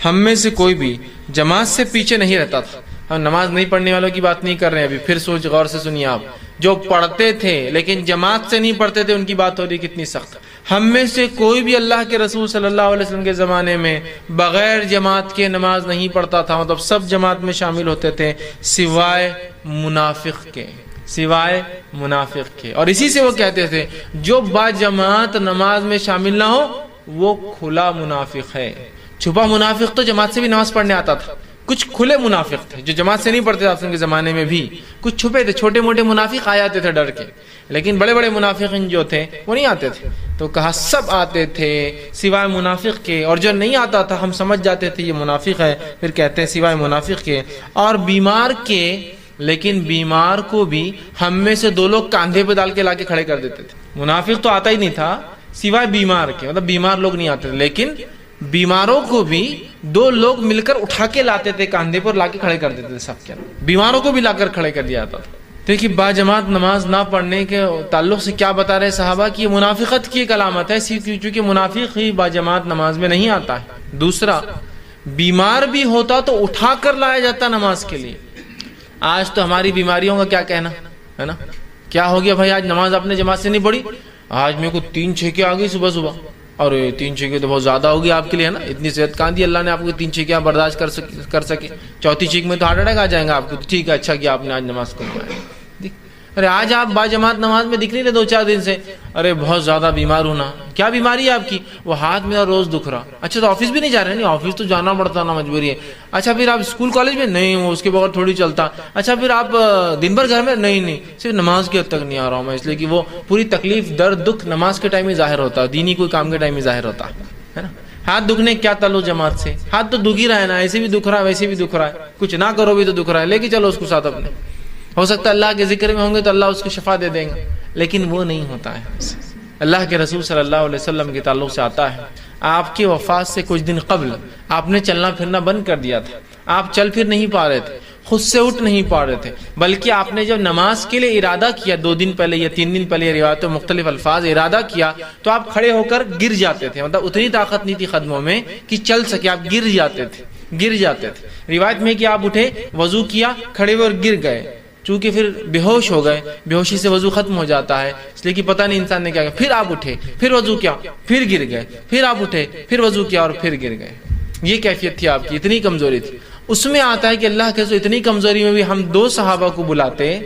A: ہم میں سے کوئی بھی جماعت سے پیچھے نہیں رہتا تھا. ہم نماز نہیں پڑھنے والوں کی بات نہیں کر رہے ہیں ابھی، پھر سوچ غور سے سنیے آپ، جو پڑھتے تھے لیکن جماعت سے نہیں پڑھتے تھے ان کی بات ہو رہی کتنی سخت. ہم میں سے کوئی بھی اللہ کے رسول صلی اللہ علیہ وسلم کے زمانے میں بغیر جماعت کے نماز نہیں پڑھتا تھا، مطلب سب جماعت میں شامل ہوتے تھے سوائے منافق کے، سوائے منافق کے. اور اسی سے وہ کہتے تھے جو با جماعت نماز میں شامل نہ ہو وہ کھلا منافق ہے. چھپا منافق تو جماعت سے بھی نماز پڑھنے آتا تھا، کچھ کھلے منافق تھے جو جماعت سے نہیں پڑھتے تھے آپ کے زمانے میں بھی، کچھ چھپے تھے، چھوٹے موٹے منافق آ جاتے تھے ڈر کے، لیکن بڑے بڑے منافقین جو تھے وہ نہیں آتے تھے. تو کہا سب آتے تھے سوائے منافق کے، اور جو نہیں آتا تھا ہم سمجھ جاتے تھے یہ منافق ہے، پھر کہتے ہیں سوائے منافق کے اور بیمار کے. لیکن بیمار کو بھی ہم میں سے 2 لوگ کاندھے پہ ڈال کے لا کے کھڑے کر دیتے تھے. منافق تو آتا ہی نہیں تھا سوائے بیمار کے، مطلب بیمار لوگ نہیں آتے تھے، لیکن بیماروں کو بھی 2 لوگ مل کر اٹھا کے لاتے تھے، کاندھے پر لا کے کھڑے کر دیتے تھے. سب کے بیماروں کو بھی لا کر کھڑے کر دیا جاتا تھا. دیکھیے با جماعت نماز نہ پڑھنے کے تعلق سے کیا بتا رہے صحابہ کہ یہ منافقت کی ایک علامت ہے، چونکہ منافق ہی با جماعت نماز میں نہیں آتا ہے. دوسرا، بیمار بھی ہوتا تو اٹھا کر لایا جاتا نماز کے لیے. آج تو ہماری بیماریوں کا کیا کہنا ہے نا، کیا ہو گیا بھائی آج نماز آپ نے جماعت سے نہیں پڑھی، آج میرے کو 3 چھکے آ گئی صبح صبح. اور 3 چھکے تو بہت زیادہ ہوگی آپ کے لیے نا، اتنی صحت کہاں دی اللہ نے آپ کو 3 چھکے برداشت کر سکے. 4تھی چھیک میں تو ہارٹ اٹیک آ جائیں گا آپ کو. ٹھیک ہے، اچھا کیا آپ نے آج نماز کو پڑھایا. ارے آج آپ با جماعت نماز میں دکھ نہیں رہے 2-4 دن سے. ارے بہت زیادہ بیمار ہونا. کیا بیماری ہے آپ کی؟ وہ ہاتھ میرا روز دکھ رہا. اچھا تو آفس بھی نہیں جا رہے؟ نہیں آفس تو جانا پڑتا نا، مجبوری ہے. اچھا پھر آپ اسکول کالج میں؟ نہیں وہ اس کے بغیر تھوڑی چلتا. اچھا پھر آپ دن بھر گھر میں؟ نہیں صرف نماز کے حد تک نہیں آ رہا ہوں میں، اس لیے کہ وہ پوری تکلیف درد دکھ نماز کے ٹائم میں ظاہر ہوتا ہے، دینی کوئی کام کے ٹائم میں ظاہر ہوتا ہے نا. ہاتھ دکھنے کیا تعلق جماعت سے؟ ہاتھ تو دکھ ہی رہا ہے نا، ایسے بھی دکھ رہا ہے ویسے بھی دکھ رہا ہے، کچھ نہ کرو بھی تو دکھ رہا ہے، لے کے چلو اس کو ساتھ اپنے. ہو سکتا ہے اللہ کے ذکر میں ہوں گے تو اللہ اس کو شفا دے دیں گے، لیکن وہ نہیں ہوتا ہے. اللہ کے رسول صلی اللہ علیہ وسلم کے تعلق سے آتا ہے آپ کی وفات سے کچھ دن قبل آپ نے چلنا پھرنا بند کر دیا تھا. آپ چل پھر نہیں پا رہے تھے، خود سے اٹھ نہیں پا رہے تھے، بلکہ آپ نے جب نماز کے لیے ارادہ کیا 2 دن پہلے یا 3 دن پہلے، روایتوں مختلف الفاظ ارادہ کیا تو آپ کھڑے ہو کر گر جاتے تھے. مطلب اتنی طاقت نہیں تھی قدموں میں کہ چل سکے، آپ گر جاتے تھے. روایت میں کہ آپ اٹھے، وضو کیا، کھڑے ہوئے اور گر گئے. چونکہ پھر بے ہوش ہو گئے، بے ہوشی سے وضو ختم ہو جاتا ہے، اس لیے کہ پتہ نہیں انسان نے کیا کیا. پھر آپ اٹھے، پھر وضو کیا، پھر گر گئے، پھر آپ اٹھے، پھر وضو کیا اور پھر گر گئے. یہ کیفیت تھی آپ کی، اتنی کمزوری تھی. اس میں آتا ہے کہ اللہ کے رسول اتنی کمزوری میں بھی ہم 2 صحابہ کو بلاتے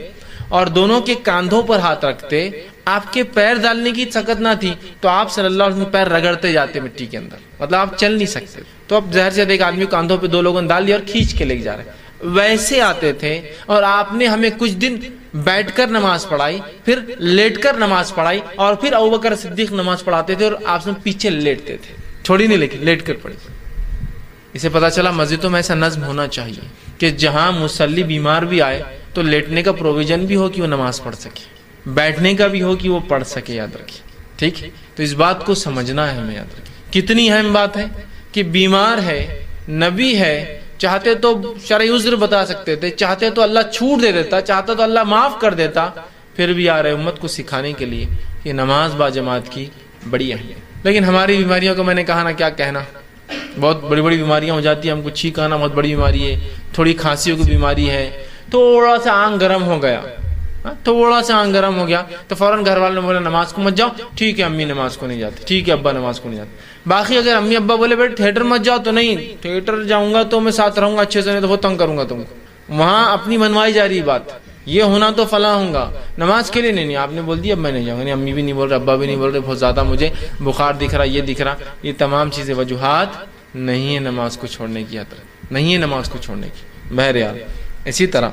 A: اور دونوں کے کاندھوں پر ہاتھ رکھتے. آپ کے پیر ڈالنے کی طاقت نہ تھی تو آپ صلی اللہ علیہ وسلم پیر رگڑتے جاتے مٹی کے اندر، مطلب آپ چل نہیں سکتے. تو اب ظاہر سے ایک آدمی کاندھوں پہ 2 لوگوں نے ڈال دیا اور کھینچ کے لے جا رہے. ویسے آتے تھے اور آپ نے ہمیں کچھ دن بیٹھ کر نماز پڑھائی، پھر لیٹ کر نماز پڑھائی، اور پھر ابوبکر صدیق نماز پڑھاتے تھے اور آپ سے پیچھے لیٹتے تھے، چھوڑی نہیں لیکن لیٹ کر پڑھی. اسے پتا چلا مسجدوں میں ایسا نظم ہونا چاہیے کہ جہاں مصلی بیمار بھی آئے تو لیٹنے کا پروویژن بھی ہو کہ وہ نماز پڑھ سکے، بیٹھنے کا بھی ہو کہ وہ پڑھ سکے. یاد رکھیے، ٹھیک. تو اس بات کو سمجھنا ہے ہمیں. یاد رکھیے کتنی اہم بات ہے کہ بیمار ہے، نبی ہے، چاہتے تو شرعی عذر بتا سکتے تھے، چاہتے تو اللہ چھوٹ دے دیتا، چاہتا تو اللہ معاف کر دیتا، پھر بھی آ رہے امت کو سکھانے کے لیے کہ نماز با جماعت کی بڑی اہمیت. لیکن ہماری بیماریوں کو میں نے کہا نا کیا کہنا، بہت بڑی بڑی بیماریاں ہو جاتی ہیں. ہم کو چھینک آنا بہت بڑی بیماری ہے، تھوڑی کھانسیوں کی بیماری ہے، تھوڑا سا آنکھ گرم ہو گیا، تھوڑا سا آنکھ گرم ہو گیا تو فوراً گھر والوں نے بولا نماز کو مت جاؤ. ٹھیک ہے امی نماز کو نہیں جاتی، ٹھیک ہے ابا نماز کو نہیں جاتے. باقی اگر امی ابا بولے بیٹے تھیٹر مت جاؤ تو نہیں، تھیٹر جاؤں گا تو میں ساتھ رہوں گا اچھے سے، نہیں تو وہ تنگ کروں گا تم کو. وہاں اپنی منوائی جا رہی بات، یہ ہونا تو فلاں ہوں گا، نماز کے لیے نہیں. آپ نے بول دیا اب میں نہیں جاؤں گا. نہیں امی بھی نہیں بول رہے، ابا بھی نہیں بول رہے، بہت زیادہ مجھے بخار دکھ رہا، یہ دکھ رہا. یہ تمام چیزیں وجوہات نہیں ہے نماز کو چھوڑنے کی، نہیں ہے نماز کو چھوڑنے کی. بہرحال اسی طرح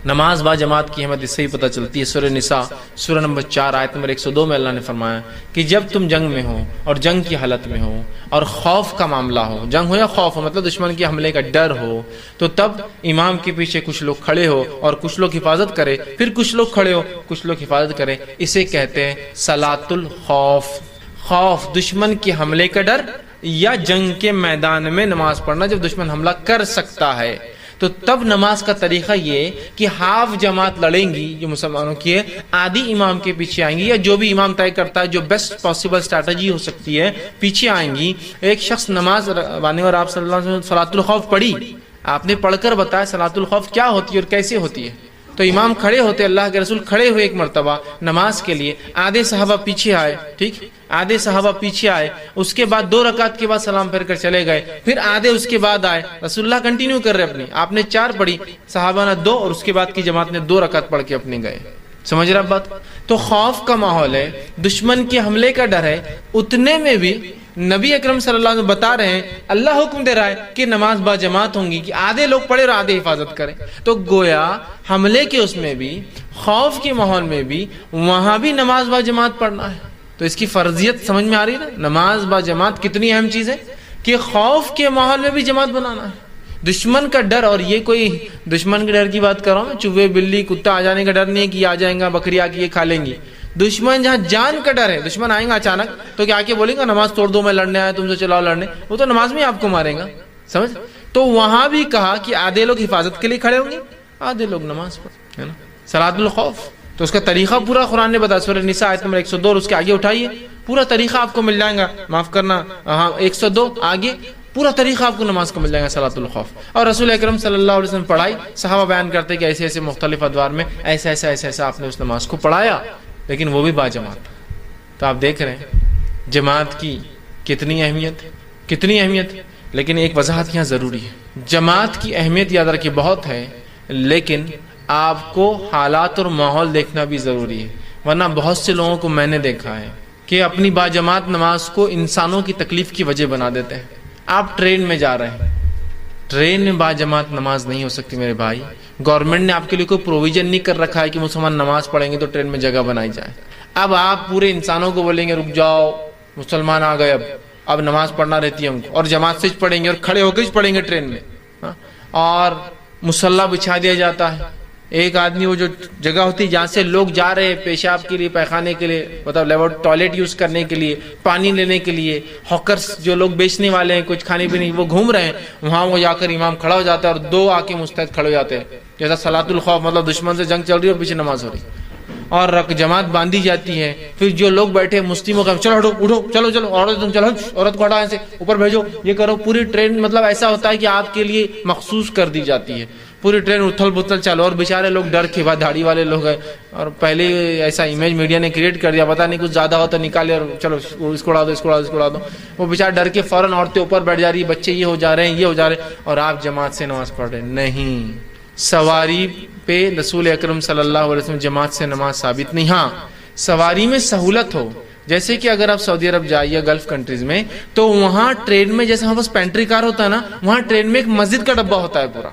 A: نماز با جماعت کی اہمیت اس سے ہی پتہ چلتی ہے. سورہ نساء سورہ نمبر 4 آیت نمبر 102 میں اللہ نے فرمایا کہ جب تم جنگ میں ہو اور جنگ کی حالت میں ہو اور خوف کا معاملہ ہو، جنگ ہو یا خوف ہو مطلب دشمن کے حملے کا ڈر ہو، تو تب امام کے پیچھے کچھ لوگ کھڑے ہو اور کچھ لوگ حفاظت کرے، پھر کچھ لوگ کھڑے ہو کچھ لوگ حفاظت کرے. اسے کہتے ہیں صلاۃ الخوف. خوف دشمن کے حملے کا ڈر یا جنگ کے میدان میں نماز پڑھنا جب دشمن حملہ کر سکتا ہے. تو تب نماز کا طریقہ یہ کہ ہاف جماعت لڑیں گی جو مسلمانوں کی ہے، آدھی امام کے پیچھے آئیں گی یا جو بھی امام طے کرتا ہے جو بیسٹ پاسبل اسٹریٹجی ہو سکتی ہے پیچھے آئیں گی. ایک شخص نماز بانے اور آپ صلی اللہ علیہ وسلم صلاۃ الخوف پڑھی، آپ نے پڑھ کر بتایا صلاۃ الخوف کیا ہوتی ہے اور کیسے ہوتی ہے. تو امام کھڑے ہوتے، اللہ کے رسول کھڑے ہوئے ایک مرتبہ نماز کے لیے، آدھے صحابہ پیچھے آئے، ٹھیک آدھے صحابہ پیچھے آئے، اس کے بعد 2 رکعت کے بعد سلام پھیر کر چلے گئے، پھر آدھے اس کے بعد آئے. رسول اللہ کنٹینیو کر رہے اپنی، آپ نے 4 پڑھی، صحابہ نے 2 اور اس کے بعد کی جماعت نے 2 رکعت پڑھ کے اپنے گئے. سمجھ رہا بات؟ تو خوف کا ماحول ہے، دشمن کے حملے کا ڈر ہے، اتنے میں بھی نبی اکرم صلی اللہ علیہ وسلم بتا رہے ہیں، اللہ حکم دے رہا ہے کہ نماز با جماعت ہوں گی، کہ آدھے لوگ پڑھے اور آدھے حفاظت کریں. تو گویا حملے کے اس میں بھی، خوف کے ماحول میں بھی، وہاں بھی نماز با جماعت پڑھنا ہے. تو اس کی فرضیت سمجھ میں آ رہی ہے نا. نماز با جماعت کتنی اہم چیز ہے کہ خوف کے ماحول میں بھی جماعت بنانا ہے. دشمن کا ڈر، اور یہ کوئی دشمن کے ڈر کی بات کر رہا ہوں، چوہے بلی کتا آ جانے کا ڈر نہیں ہے کہ آ جائیں گا بکری آ کے یہ کھا لیں گی. دشمن جہاں جان کا ڈر ہے، دشمن آئیں گا اچانک تو کیا کے بولیں گا نماز توڑ دو، میں لڑنے آیا تم سے چلاؤ لڑنے، وہ تو نماز میں آپ کو مارے گا. سمجھ؟ تو وہاں بھی کہا کہ آدھے لوگ حفاظت کے لیے کھڑے ہوں گے، آدھے لوگ نماز پڑھ، ہے نا. صلاۃ الخوف تو اس کا طریقہ پورا قرآن نے بتایا. سورہ نساء آیت نمبر 102 اور اس کے آگے اٹھائیے، پورا طریقہ آپ کو مل جائے گا. معاف کرنا، ہاں 102 آگے پورا طریقہ آپ کو نماز کا مل جائے گا، صلاۃ الخوف. اور رسول اکرم صلی اللہ علیہ وسلم پڑھائی، صحابہ بیان کرتے کہ ایسے ایسے مختلف ادوار میں ایسا ایسا ایسا ایسا آپ نے اس نماز کو پڑھایا، لیکن وہ بھی با جماعت. تو آپ دیکھ رہے ہیں جماعت کی کتنی اہمیت ہے، کتنی اہمیت ہے. لیکن ایک وضاحت یہاں ضروری ہے، جماعت کی اہمیت یاد رکھیے بہت ہے، لیکن آپ کو حالات اور ماحول دیکھنا بھی ضروری ہے. ورنہ بہت سے لوگوں کو میں نے دیکھا ہے کہ اپنی با جماعت نماز کو انسانوں کی تکلیف کی وجہ بنا دیتے ہیں. آپ ٹرین میں جا رہے ہیں، ٹرین میں با جماعت نماز نہیں ہو سکتی میرے بھائی. گورنمنٹ نے آپ کے لیے کوئی پروویژن نہیں کر رکھا ہے کہ مسلمان نماز پڑھیں گے تو ٹرین میں جگہ بنائی جائے. اب آپ پورے انسانوں کو بولیں گے رک جاؤ مسلمان آ گئے، اب نماز پڑھنا رہتی ہے ہم کو، اور جماعت سے پڑھیں گے اور کھڑے ہو کے پڑھیں گے ٹرین میں. اور مصلی بچھا دیا جاتا ہے. ایک آدمی وہ جو جگہ ہوتی ہے جہاں سے لوگ جا رہے ہیں پیشاب کے لیے، پیخانے کے لیے، مطلب ٹوائلٹ یوز کرنے کے لیے، پانی لینے کے لیے، ہاکرز جو لوگ بیچنے والے ہیں کچھ کھانے پینے، وہ گھوم رہے ہیں، وہاں وہ جا کر امام کھڑا ہو جاتا ہے اور دو آ کے مستعد کھڑے ہو جاتے ہیں، جیسا صلاۃ الخوف، مطلب دشمن سے جنگ چل رہی ہے اور پیچھے نماز ہو رہی ہے. اور جماعت باندھی جاتی ہے. پھر جو لوگ بیٹھے مسلموں کا چلو ہٹو اٹھو، چلو چلو عورت تم چلو، عورت کو ہٹا ایسے اوپر بھیجو، یہ کرو. پوری ٹرین مطلب ایسا ہوتا ہے کہ آپ کے لیے مخصوص کر دی جاتی ہے. پوری ٹرین اتھل بتل چلو، اور بیچارے لوگ ڈر کے بعد دھاڑی والے لوگ ہیں، اور پہلے ایسا امیج میڈیا نے کریٹ کر دیا، پتہ نہیں کچھ زیادہ ہوتا نکالے اور چلو اس کو اڑا دو، اس کو اڑا دو، اس کو اڑا دو. وہ بیچارے ڈر کے فوراً عورتیں اوپر بیٹھ جا رہی ہے، بچے یہ ہو جا رہے ہیں، یہ ہو جا رہے ہیں، اور آپ جماعت سے نماز پڑھ رہے ہیں. نہیں، سواری پہ رسول اکرم صلی اللہ علیہ وسلم جماعت سے نماز ثابت نہیں. ہاں سواری میں سہولت ہو، جیسے کہ اگر آپ سعودی عرب جائیے گلف کنٹریز میں، تو وہاں ٹرین میں جیسے ہمارے پاس پینٹری کار ہوتا ہے نا، وہاں ٹرین میں ایک مسجد کا ڈبہ ہوتا ہے پورا،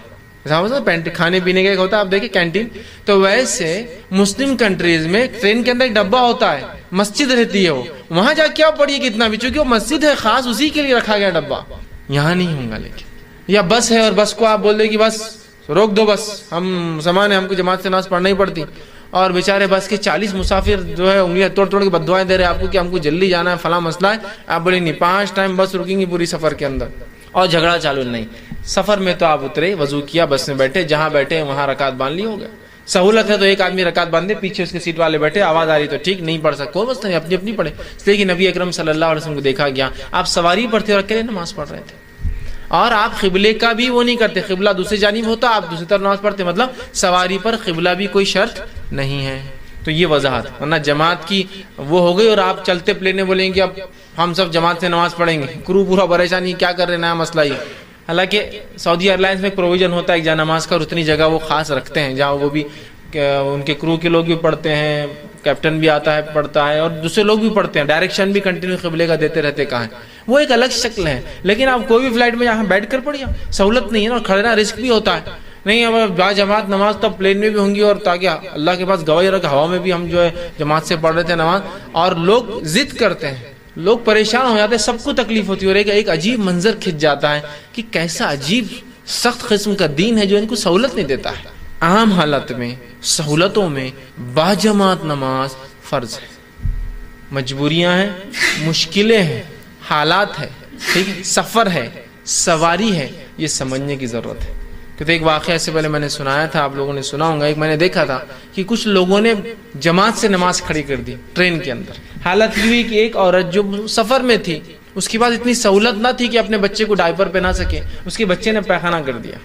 A: کھانے پینے کا ایک ہوتا ہے، آپ دیکھیں کینٹین. تو ویسے مسلم کنٹریز میں ٹرین کے اندر ایک ڈبہ ہوتا ہے، مسجد رہتی ہے، وہ وہاں جا کے آپ پڑھیے کتنا بھی، چونکہ وہ مسجد ہے خاص، اسی کے لیے رکھا گیا ڈبہ. یہاں نہیں ہوگا. لیکن یا بس ہے اور بس کو آپ بول دیں کہ بس روک دو، بس ہم مسلمان ہیں، ہم کو جماعت سے نماز پڑھنا ہی پڑتی، اور بیچارے بس کے 40 مسافر جو ہے انگلیاں توڑ توڑ کے بددعائیں دے رہے ہیں آپ کو کہ ہم کو جلدی جانا ہے، فلاں مسئلہ ہے. آپ بولیں نہیں، 5 ٹائم بس رکیں گی پوری سفر کے اندر، اور جھگڑا چالو نہیں. سفر میں تو آپ اترے، وضو کیا، بس میں بیٹھے، جہاں بیٹھے وہاں رکعت باندھ لی، ہو گیا. سہولت ہے تو ایک آدمی رکعت باندھے، پیچھے اس کے سیٹ والے بیٹھے، آواز آ رہی تو ٹھیک، نہیں پڑھ سکتے کوئی مسئلہ نہیں، اپنی اپنی پڑھے. اس لیے کہ نبی اکرم صلی اللہ علیہ وسلم کو دیکھا گیا آپ سواری پر تھے اور اکیلے نماز پڑھ رہے تھے، اور آپ قبلے کا بھی وہ نہیں کرتے، قبلہ دوسری جانب ہوتا، آپ دوسری طرف نماز پڑھتے، مطلب سواری پر قبلہ بھی کوئی شرط نہیں ہے. تو یہ وضاحت. ورنہ جماعت کی وہ ہو گئی اور آپ چلتے پلینے بولیں گے اب ہم سب جماعت سے نماز پڑھیں گے، کرو پورا پریشانی کیا کر رہے ہیں، نیا مسئلہ یہ. حالانکہ سعودی ایئر لائنس میں ایک پروویژن ہوتا ہے جہاں نماز کا، اور اتنی جگہ وہ خاص رکھتے ہیں جہاں وہ بھی ان کے کرو کے لوگ بھی پڑھتے ہیں، کیپٹن بھی آتا ہے پڑھتا ہے، اور دوسرے لوگ بھی پڑھتے ہیں، ڈائریکشن بھی کنٹینیو قبلے کا دیتے رہتے. کہاں وہ ایک الگ شکل ہے. لیکن آپ کوئی بھی فلائٹ میں یہاں بیٹھ کر پڑھیے، سہولت نہیں ہے نا، اور کھڑنا رسک بھی ہوتا ہے. نہیں اب با جماعت نماز تو پلین میں بھی ہوں گی، اور تاکہ اللہ کے پاس گواہی رکھ ہوا میں بھی ہم جو ہے جماعت سے پڑھ رہے تھے نماز، اور لوگ ضد کرتے ہیں، لوگ پریشان ہو جاتے ہیں، سب کو تکلیف ہوتی ہے، اور ایک عجیب منظر کھنچ جاتا ہے کہ کیسا عجیب سخت قسم کا دین ہے جو ان کو سہولت نہیں دیتا ہے. عام حالت میں سہولتوں میں با جماعت نماز فرض ہے. مجبوریاں ہیں، مشکلیں ہیں، حالات ہے، ٹھیک ہے، سفر ہے، سواری ہے، یہ سمجھنے کی ضرورت ہے. کہ ایک واقعہ سے پہلے میں نے سنایا تھا، آپ لوگوں نے سنا ہوگا، ایک میں نے دیکھا تھا کہ کچھ لوگوں نے جماعت سے نماز کھڑی کر دی ٹرین کے اندر. حالت یہ ہوئی کہ ایک عورت جو سفر میں تھی، اس کے پاس اتنی سہولت نہ تھی کہ اپنے بچے کو ڈائپر پہنا سکے، اس کے بچے نے پیخانہ کر دیا،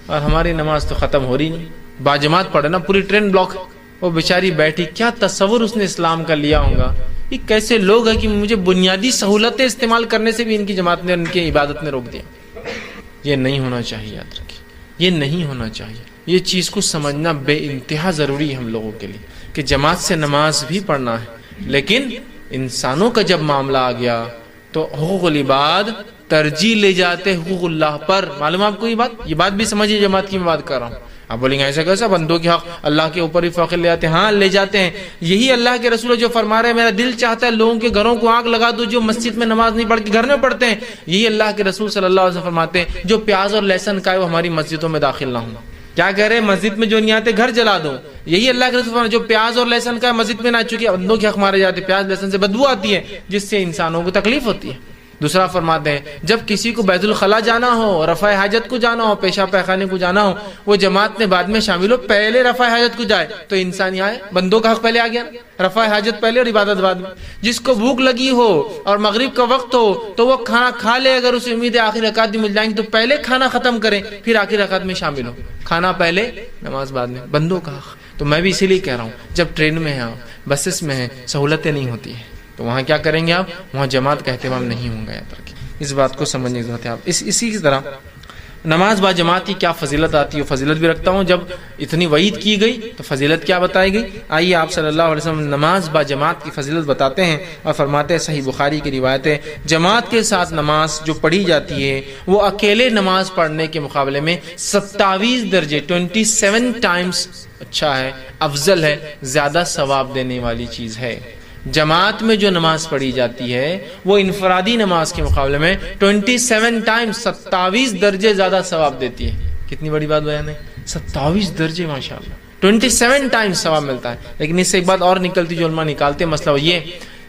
A: اور ہماری نماز تو ختم ہو رہی نہیں، با جماعت پڑھے نا، پوری ٹرین بلاک. وہ بیچاری بیٹھی، کیا تصور اس نے اسلام کا لیا ہوگا. یہ کیسے لوگ ہیں کہ مجھے بنیادی سہولتیں استعمال کرنے سے بھی ان کی جماعت نے، ان کی عبادت نے روک دیا. یہ نہیں ہونا چاہیے، یاد رکھیے، یہ نہیں ہونا چاہیے. یہ چیز کو سمجھنا بے انتہا ضروری ہے ہم لوگوں کے لیے کہ جماعت سے نماز بھی پڑھنا ہے، لیکن انسانوں کا جب معاملہ آ گیا تو حقوق العباد ترجیح لے جاتے حقوق اللہ پر. معلوم آپ کو یہ بات بھی سمجھیے جماعت کی میں بات کر رہا ہوں. آپ بولیں گے ایسا کیسا, بندوں کے حق اللہ کے اوپر ہی فخر لے آتے ہیں. ہاں لے جاتے ہیں. یہی اللہ کے رسول جو فرما رہے ہیں میرا دل چاہتا ہے لوگوں کے گھروں کو آگ لگا دو جو مسجد میں نماز نہیں پڑھ کے گھر میں پڑھتے ہیں. یہی اللہ کے رسول صلی اللہ علیہ وسلم فرماتے ہیں جو پیاز اور لہسن کا ہے وہ ہماری مسجدوں میں داخل نہ ہوں. کیا کہہ رہے ہیں, مسجد میں جو نہیں آتے گھر جلا دو. یہی اللہ کے رسول فرماتے ہیں جو پیاز اور لہسن کا ہے مسجد میں نہ, چکے بندوں کے حق مارے جاتے. پیاز لہسن سے بدبو آتی ہے جس سے انسانوں کو تکلیف ہوتی ہے. دوسرا فرماتے ہیں جب کسی کو بیت الخلا جانا ہو, رفع حاجت کو جانا ہو, پیشاب پیخانے کو جانا ہو, وہ جماعت میں بعد میں شامل ہو, پہلے رفع حاجت کو جائے تو انسان یہاں بندوں کا حق پہلے آ گیا. رفع حاجت پہلے اور عبادت بعد میں. جس کو بھوک لگی ہو اور مغرب کا وقت ہو تو وہ کھانا کھا لے, اگر اسے امید ہے آخری رکعت بھی مل جائیں گی تو پہلے کھانا ختم کریں پھر آخری رکعت میں شامل ہو. کھانا پہلے نماز بعد میں, بندوں کا حق. تو میں بھی اسی لیے کہہ رہا ہوں جب ٹرین میں ہیں, بسز میں ہیں, سہولتیں نہیں ہوتی ہیں تو وہاں کیا کریں گے آپ, وہاں جماعت کا اہتمام نہیں ہوگا. یاد رکھیں اس بات کو سمجھنے کی ضرورت ہے. آپ اسی کی طرح نماز با جماعت کی کیا فضیلت آتی ہے, فضیلت بھی رکھتا ہوں. جب اتنی وعید کی گئی تو فضیلت کیا بتائی گئی. آئیے آپ صلی اللہ علیہ وسلم نماز با جماعت کی فضیلت بتاتے ہیں اور فرماتے ہیں, صحیح بخاری کی روایت ہے, جماعت کے ساتھ نماز جو پڑھی جاتی ہے وہ اکیلے نماز پڑھنے کے مقابلے میں 27 درجے 27 ٹائمز اچھا ہے, افضل ہے, زیادہ ثواب دینے والی چیز ہے. جماعت میں جو نماز پڑھی جاتی ہے وہ انفرادی نماز کے مقابلے میں 27 ٹائم 27 درجے زیادہ ثواب دیتی ہے. کتنی بڑی بات بیان ہے, 27 درجے ماشاءاللہ 27 ٹائم ثواب ملتا ہے. لیکن اس سے ایک بات اور نکلتی جو علماء نکالتے ہیں, مسئلہ یہ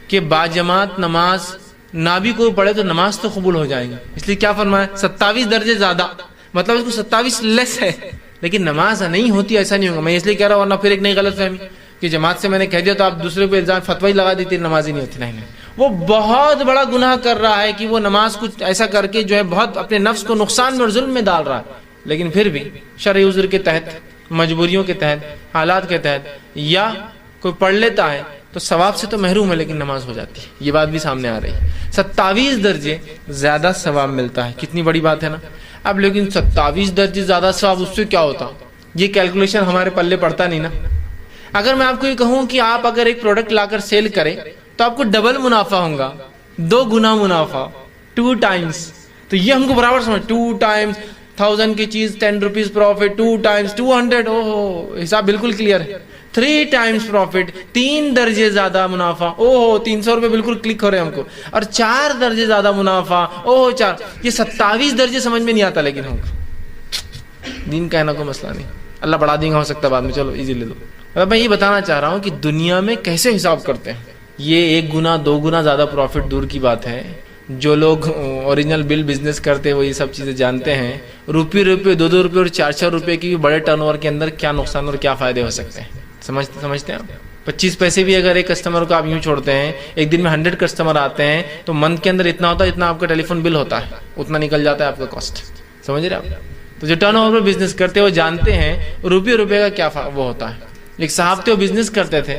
A: کہ باجماعت نماز نہ بھی کوئی پڑھے تو نماز تو قبول ہو جائے گی. اس لیے کیا فرمایا, 27 درجے زیادہ, مطلب اس کو 27 لیس ہے لیکن نماز نہیں ہوتی, ایسا نہیں ہوگا. میں اس لیے کہہ رہا ہوں ورنہ پھر ایک نئی غلط فہمی کہ جماعت سے میں نے کہہ دیا تو آپ دوسرے پہ الزام فتوی لگا دیتے نماز ہی نہیں ہوتی. نہیں, وہ بہت بڑا گناہ کر رہا ہے کہ وہ نماز کچھ ایسا کر کے جو ہے بہت اپنے نفس کو نقصان میں اور ظلم میں ڈال رہا ہے. لیکن پھر بھی شرعی عذر کے تحت, مجبوریوں کے تحت, حالات کے تحت یا کوئی پڑھ لیتا ہے تو ثواب سے تو محروم ہے لیکن نماز ہو جاتی ہے. یہ بات بھی سامنے آ رہی ہے. 27 درجے زیادہ ثواب ملتا ہے. کتنی بڑی بات ہے نا. اب لیکن 27 درجے زیادہ ثواب, اس سے کیا ہوتا, یہ کیلکولیشن ہمارے پلے پڑتا نہیں نا. اگر میں آپ کو یہ کہوں کہ آپ اگر ایک پروڈکٹ لا کر سیل کریں تو آپ کو ڈبل منافع ہوگا, 2 گنا منافع, 2 ٹائمز, تو یہ ہم کو برابر سمجھ, 2 ٹائمز 1000 کی چیز 10 روپیز پروفٹ, 2 ٹائمز 200, اوہ حساب بالکل کلیئر ہے. 3 ٹائمز پروفٹ, 3 درجے زیادہ منافع, اوہ 300 روپے بالکل کلک ہو رہے ہیں ہم کو. اور 4 درجے زیادہ منافع, اوہ 4. یہ 27 درجے سمجھ میں نہیں آتا لیکن ہم کو دین کہنا کوئی مسئلہ نہیں, اللہ بڑھا دیں گا ہو سکتا ہے بعد میں, چلو ایزی لے لو. اب میں یہ بتانا چاہ رہا ہوں کہ دنیا میں کیسے حساب کرتے ہیں. یہ 1 گنا 2 گنا زیادہ پروفٹ دور کی بات ہے. جو لوگ اوریجنل بل بزنس کرتے ہیں وہ یہ سب چیزیں جانتے ہیں. روپے 2 روپے اور 4 روپے کی بڑے ٹرن اوور کے اندر کیا نقصان اور کیا فائدے ہو سکتے ہیں. سمجھتے ہیں آپ. 25 پیسے بھی اگر ایک کسٹمر کو آپ یوں چھوڑتے ہیں, ایک دن میں 100 کسٹمر آتے ہیں تو منتھ کے اندر اتنا ہوتا ہے اتنا آپ کا ٹیلی فون بل ہوتا ہے, اتنا نکل جاتا ہے آپ کا کاسٹ. سمجھ رہے آپ. تو جو ٹرن اوور پہ بزنس کرتے ہیں وہ جانتے ہیں روپے کا کیا وہ ہوتا ہے. ایک صاحب تھے, وہ بزنس کرتے تھے,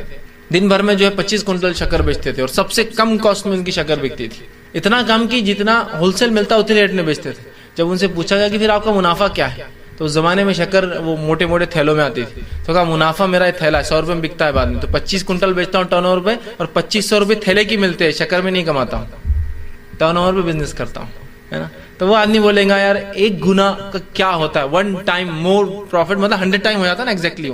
A: دن بھر میں جو ہے 25 کنٹل شکر بیچتے تھے اور سب سے کم کاسٹ میں ان کی شکر بکتی تھی. اتنا کم کی جتنا ہول سیل ملتا اتنے ریٹ میں بیچتے تھے. جب ان سے پوچھا گیا کہ پھر آپ کا منافع کیا ہے, تو اس زمانے میں شکر وہ موٹے موٹے تھیلوں میں آتی تھی, تو کہا منافع میرا یہ تھیلا 100 روپے میں بکتا ہے بعد میں, تو 25 کنٹل بیچتا ہوں ٹرن اوور پہ اور 2500 روپے تھیلے کی ملتے ہیں, شکر میں نہیں کماتا ہوں, ٹرن اوور پہ بزنس کرتا ہوں, ہے نا. تو وہ آدمی بولے گا یار 1 گنا کا کیا ہوتا ہے, 1 ٹائم مور پروفٹ مطلب 100 ٹائم ہو جاتا ہے نا ایگزیکٹلی.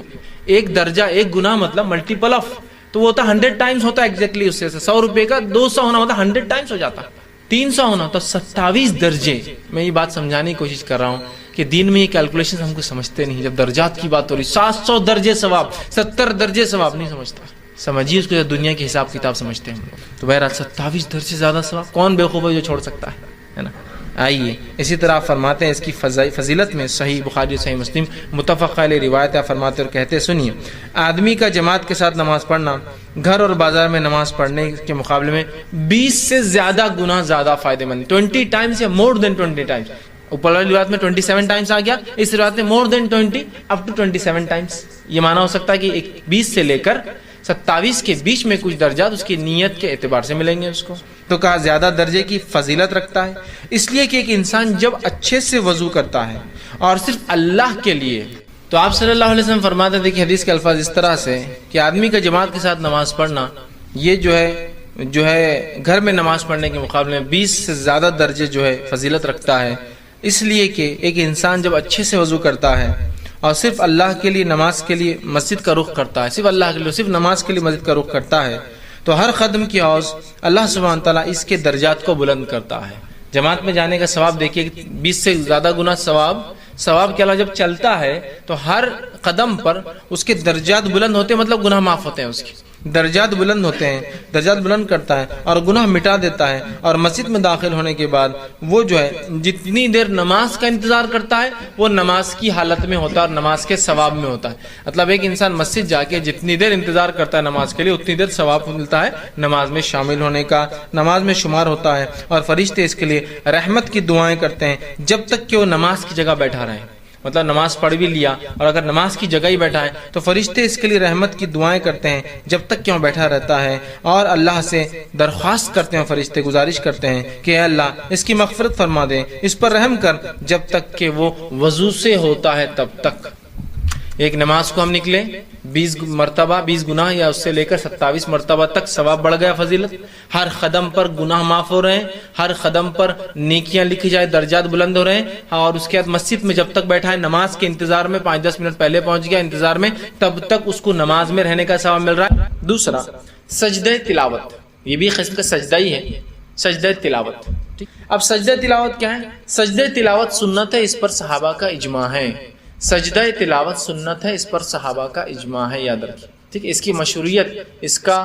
A: 1 درجہ 1 گنا مطلب ملٹیپل آف, تو وہ ہوتا 100 ٹائمز ہوتا ہے ایگزیکٹلی. اس سے 100 روپے کا 200 ہونا ہوتا 100 ٹائمز ہو جاتا, 300 ہونا ہوتا 27 درجے. میں یہ بات سمجھانے کی کوشش کر رہا ہوں کہ دین میں یہ کیلکولیشن ہم کو سمجھتے نہیں. جب درجات کی بات ہو رہی 700 درجے ثواب, 70 درجے ثواب نہیں سمجھتا. سمجھیے اس کو دنیا کے حساب کتاب سمجھتے ہیں ہم لوگ. تو بہرحال 27 درجے زیادہ ثواب کون بیوقوف ہے جو چھوڑ سکتا ہے نا. آئیے اسی طرح آپ فرماتے ہیں اس کی فضیلت میں صحیح بخاری صحیح مسلم متفق علیہ روایت ہے. فرماتے اور کہتے سنیے, آدمی کا جماعت کے ساتھ نماز پڑھنا گھر اور بازار میں نماز پڑھنے کے مقابلے میں 20 سے زیادہ گنا زیادہ فائدے مند, 20 ٹائمز یا مور دین 20 ٹائمز. اوپر والی روایت میں 27 ٹائمز آ گیا, اس روایت میں مور دین 20 اپ ٹو 27 ٹائمز. یہ مانا ہو سکتا ہے کہ 20 سے لے کر 27 کے بیچ میں کچھ درجات اس کی نیت کے اعتبار سے ملیں گے اس کو. تو کہا زیادہ درجے کی فضیلت رکھتا ہے اس لیے کہ ایک انسان جب اچھے سے وضو کرتا ہے اور صرف اللہ کے لیے, تو آپ صلی اللہ علیہ وسلم فرماتے تھے کہ حدیث کے الفاظ اس طرح سے کہ آدمی کا جماعت کے ساتھ نماز پڑھنا یہ جو ہے جو ہے گھر میں نماز پڑھنے کے مقابلے میں 20 سے زیادہ درجے جو ہے فضیلت رکھتا ہے، اس لیے کہ ایک انسان جب اچھے سے وضو کرتا ہے اور صرف اللہ کے لیے نماز کے لیے مسجد کا رخ کرتا ہے، صرف اللہ کے لیے، صرف نماز کے لیے مسجد کا رخ کرتا ہے، تو ہر قدم کی عوض اللہ سبحانہ تعالیٰ اس کے درجات کو بلند کرتا ہے۔ جماعت میں جانے کا ثواب دیکھیے، 20 سے زیادہ گنا ثواب کے علاوہ جب چلتا ہے تو ہر قدم پر اس کے درجات بلند ہوتے ہیں، مطلب گناہ معاف ہوتے ہیں، اس کے درجات بلند ہوتے ہیں، درجات بلند کرتا ہے اور گناہ مٹا دیتا ہے۔ اور مسجد میں داخل ہونے کے بعد وہ جو ہے جتنی دیر نماز کا انتظار کرتا ہے وہ نماز کی حالت میں ہوتا ہے اور نماز کے ثواب میں ہوتا ہے۔ مطلب ایک انسان مسجد جا کے جتنی دیر انتظار کرتا ہے نماز کے لیے، اتنی دیر ثواب ملتا ہے نماز میں شامل ہونے کا، نماز میں شمار ہوتا ہے۔ اور فرشتے اس کے لیے رحمت کی دعائیں کرتے ہیں جب تک کہ وہ نماز کی جگہ بیٹھا رہے۔ مطلب نماز پڑھ بھی لیا اور اگر نماز کی جگہ ہی بیٹھا ہے تو فرشتے اس کے لیے رحمت کی دعائیں کرتے ہیں جب تک کہ وہ بیٹھا رہتا ہے، اور اللہ سے درخواست کرتے ہیں، فرشتے گزارش کرتے ہیں کہ اے اللہ اس کی مغفرت فرما دے، اس پر رحم کر، جب تک کہ وہ وضو سے ہوتا ہے تب تک۔ ایک نماز کو ہم نکلے 20 مرتبہ 20 گناہ یا اس سے لے کر 27 مرتبہ تک ثواب بڑھ گیا، فضیلت، ہر قدم پر گناہ معاف ہو رہے ہیں، ہر قدم پر نیکیاں لکھی جائے، درجات بلند ہو رہے ہیں۔ اور اس کے بعد مسجد میں جب تک بیٹھا ہے نماز کے انتظار میں، 5-10 منٹ پہلے پہنچ گیا انتظار میں، تب تک اس کو نماز میں رہنے کا ثواب مل رہا ہے۔ دوسرا سجدہ تلاوت، یہ بھی قسم کا سجدہ ہی ہے، سجدہ تلاوت۔ اب سجدہ تلاوت کیا ہے؟ سجدہ تلاوت سنت ہے، اس پر صحابہ کا اجماع ہے۔ سجدہ تلاوت سنت ہے، اس پر صحابہ کا اجماع ہے، یاد رکھیے، ٹھیک ہے۔ اس کی مشروعیت، اس کا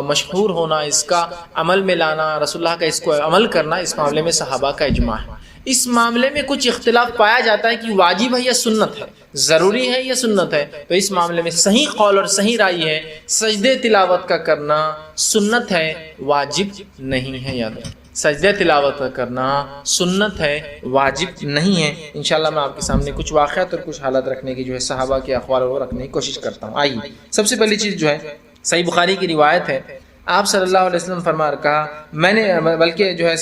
A: مشہور ہونا، اس کا عمل میں لانا، رسول اللہ کا اس کو عمل کرنا، اس معاملے میں صحابہ کا اجماع ہے۔ اس معاملے میں کچھ اختلاف پایا جاتا ہے کہ واجب ہے یا سنت ہے، ضروری ہے یا سنت ہے، تو اس معاملے میں صحیح قول اور صحیح رائے ہے سجدہ تلاوت کا کرنا سنت ہے، واجب نہیں ہے، یاد رکھیے۔ سجدہ تلاوت کرنا سنت ہے، واجب نہیں ہے۔ انشاءاللہ میں آپ کے سامنے کچھ واقعات اور کچھ حالات رکھنے کی جو ہے صحابہ کے اقوال وہ رکھنے کی کوشش کرتا ہوں۔ آئیے، سب سے پہلی چیز جو ہے صحیح بخاری کی روایت ہے، آپ صلی اللہ علیہ وسلم فرما کہا، میں نے بلکہ جو ہے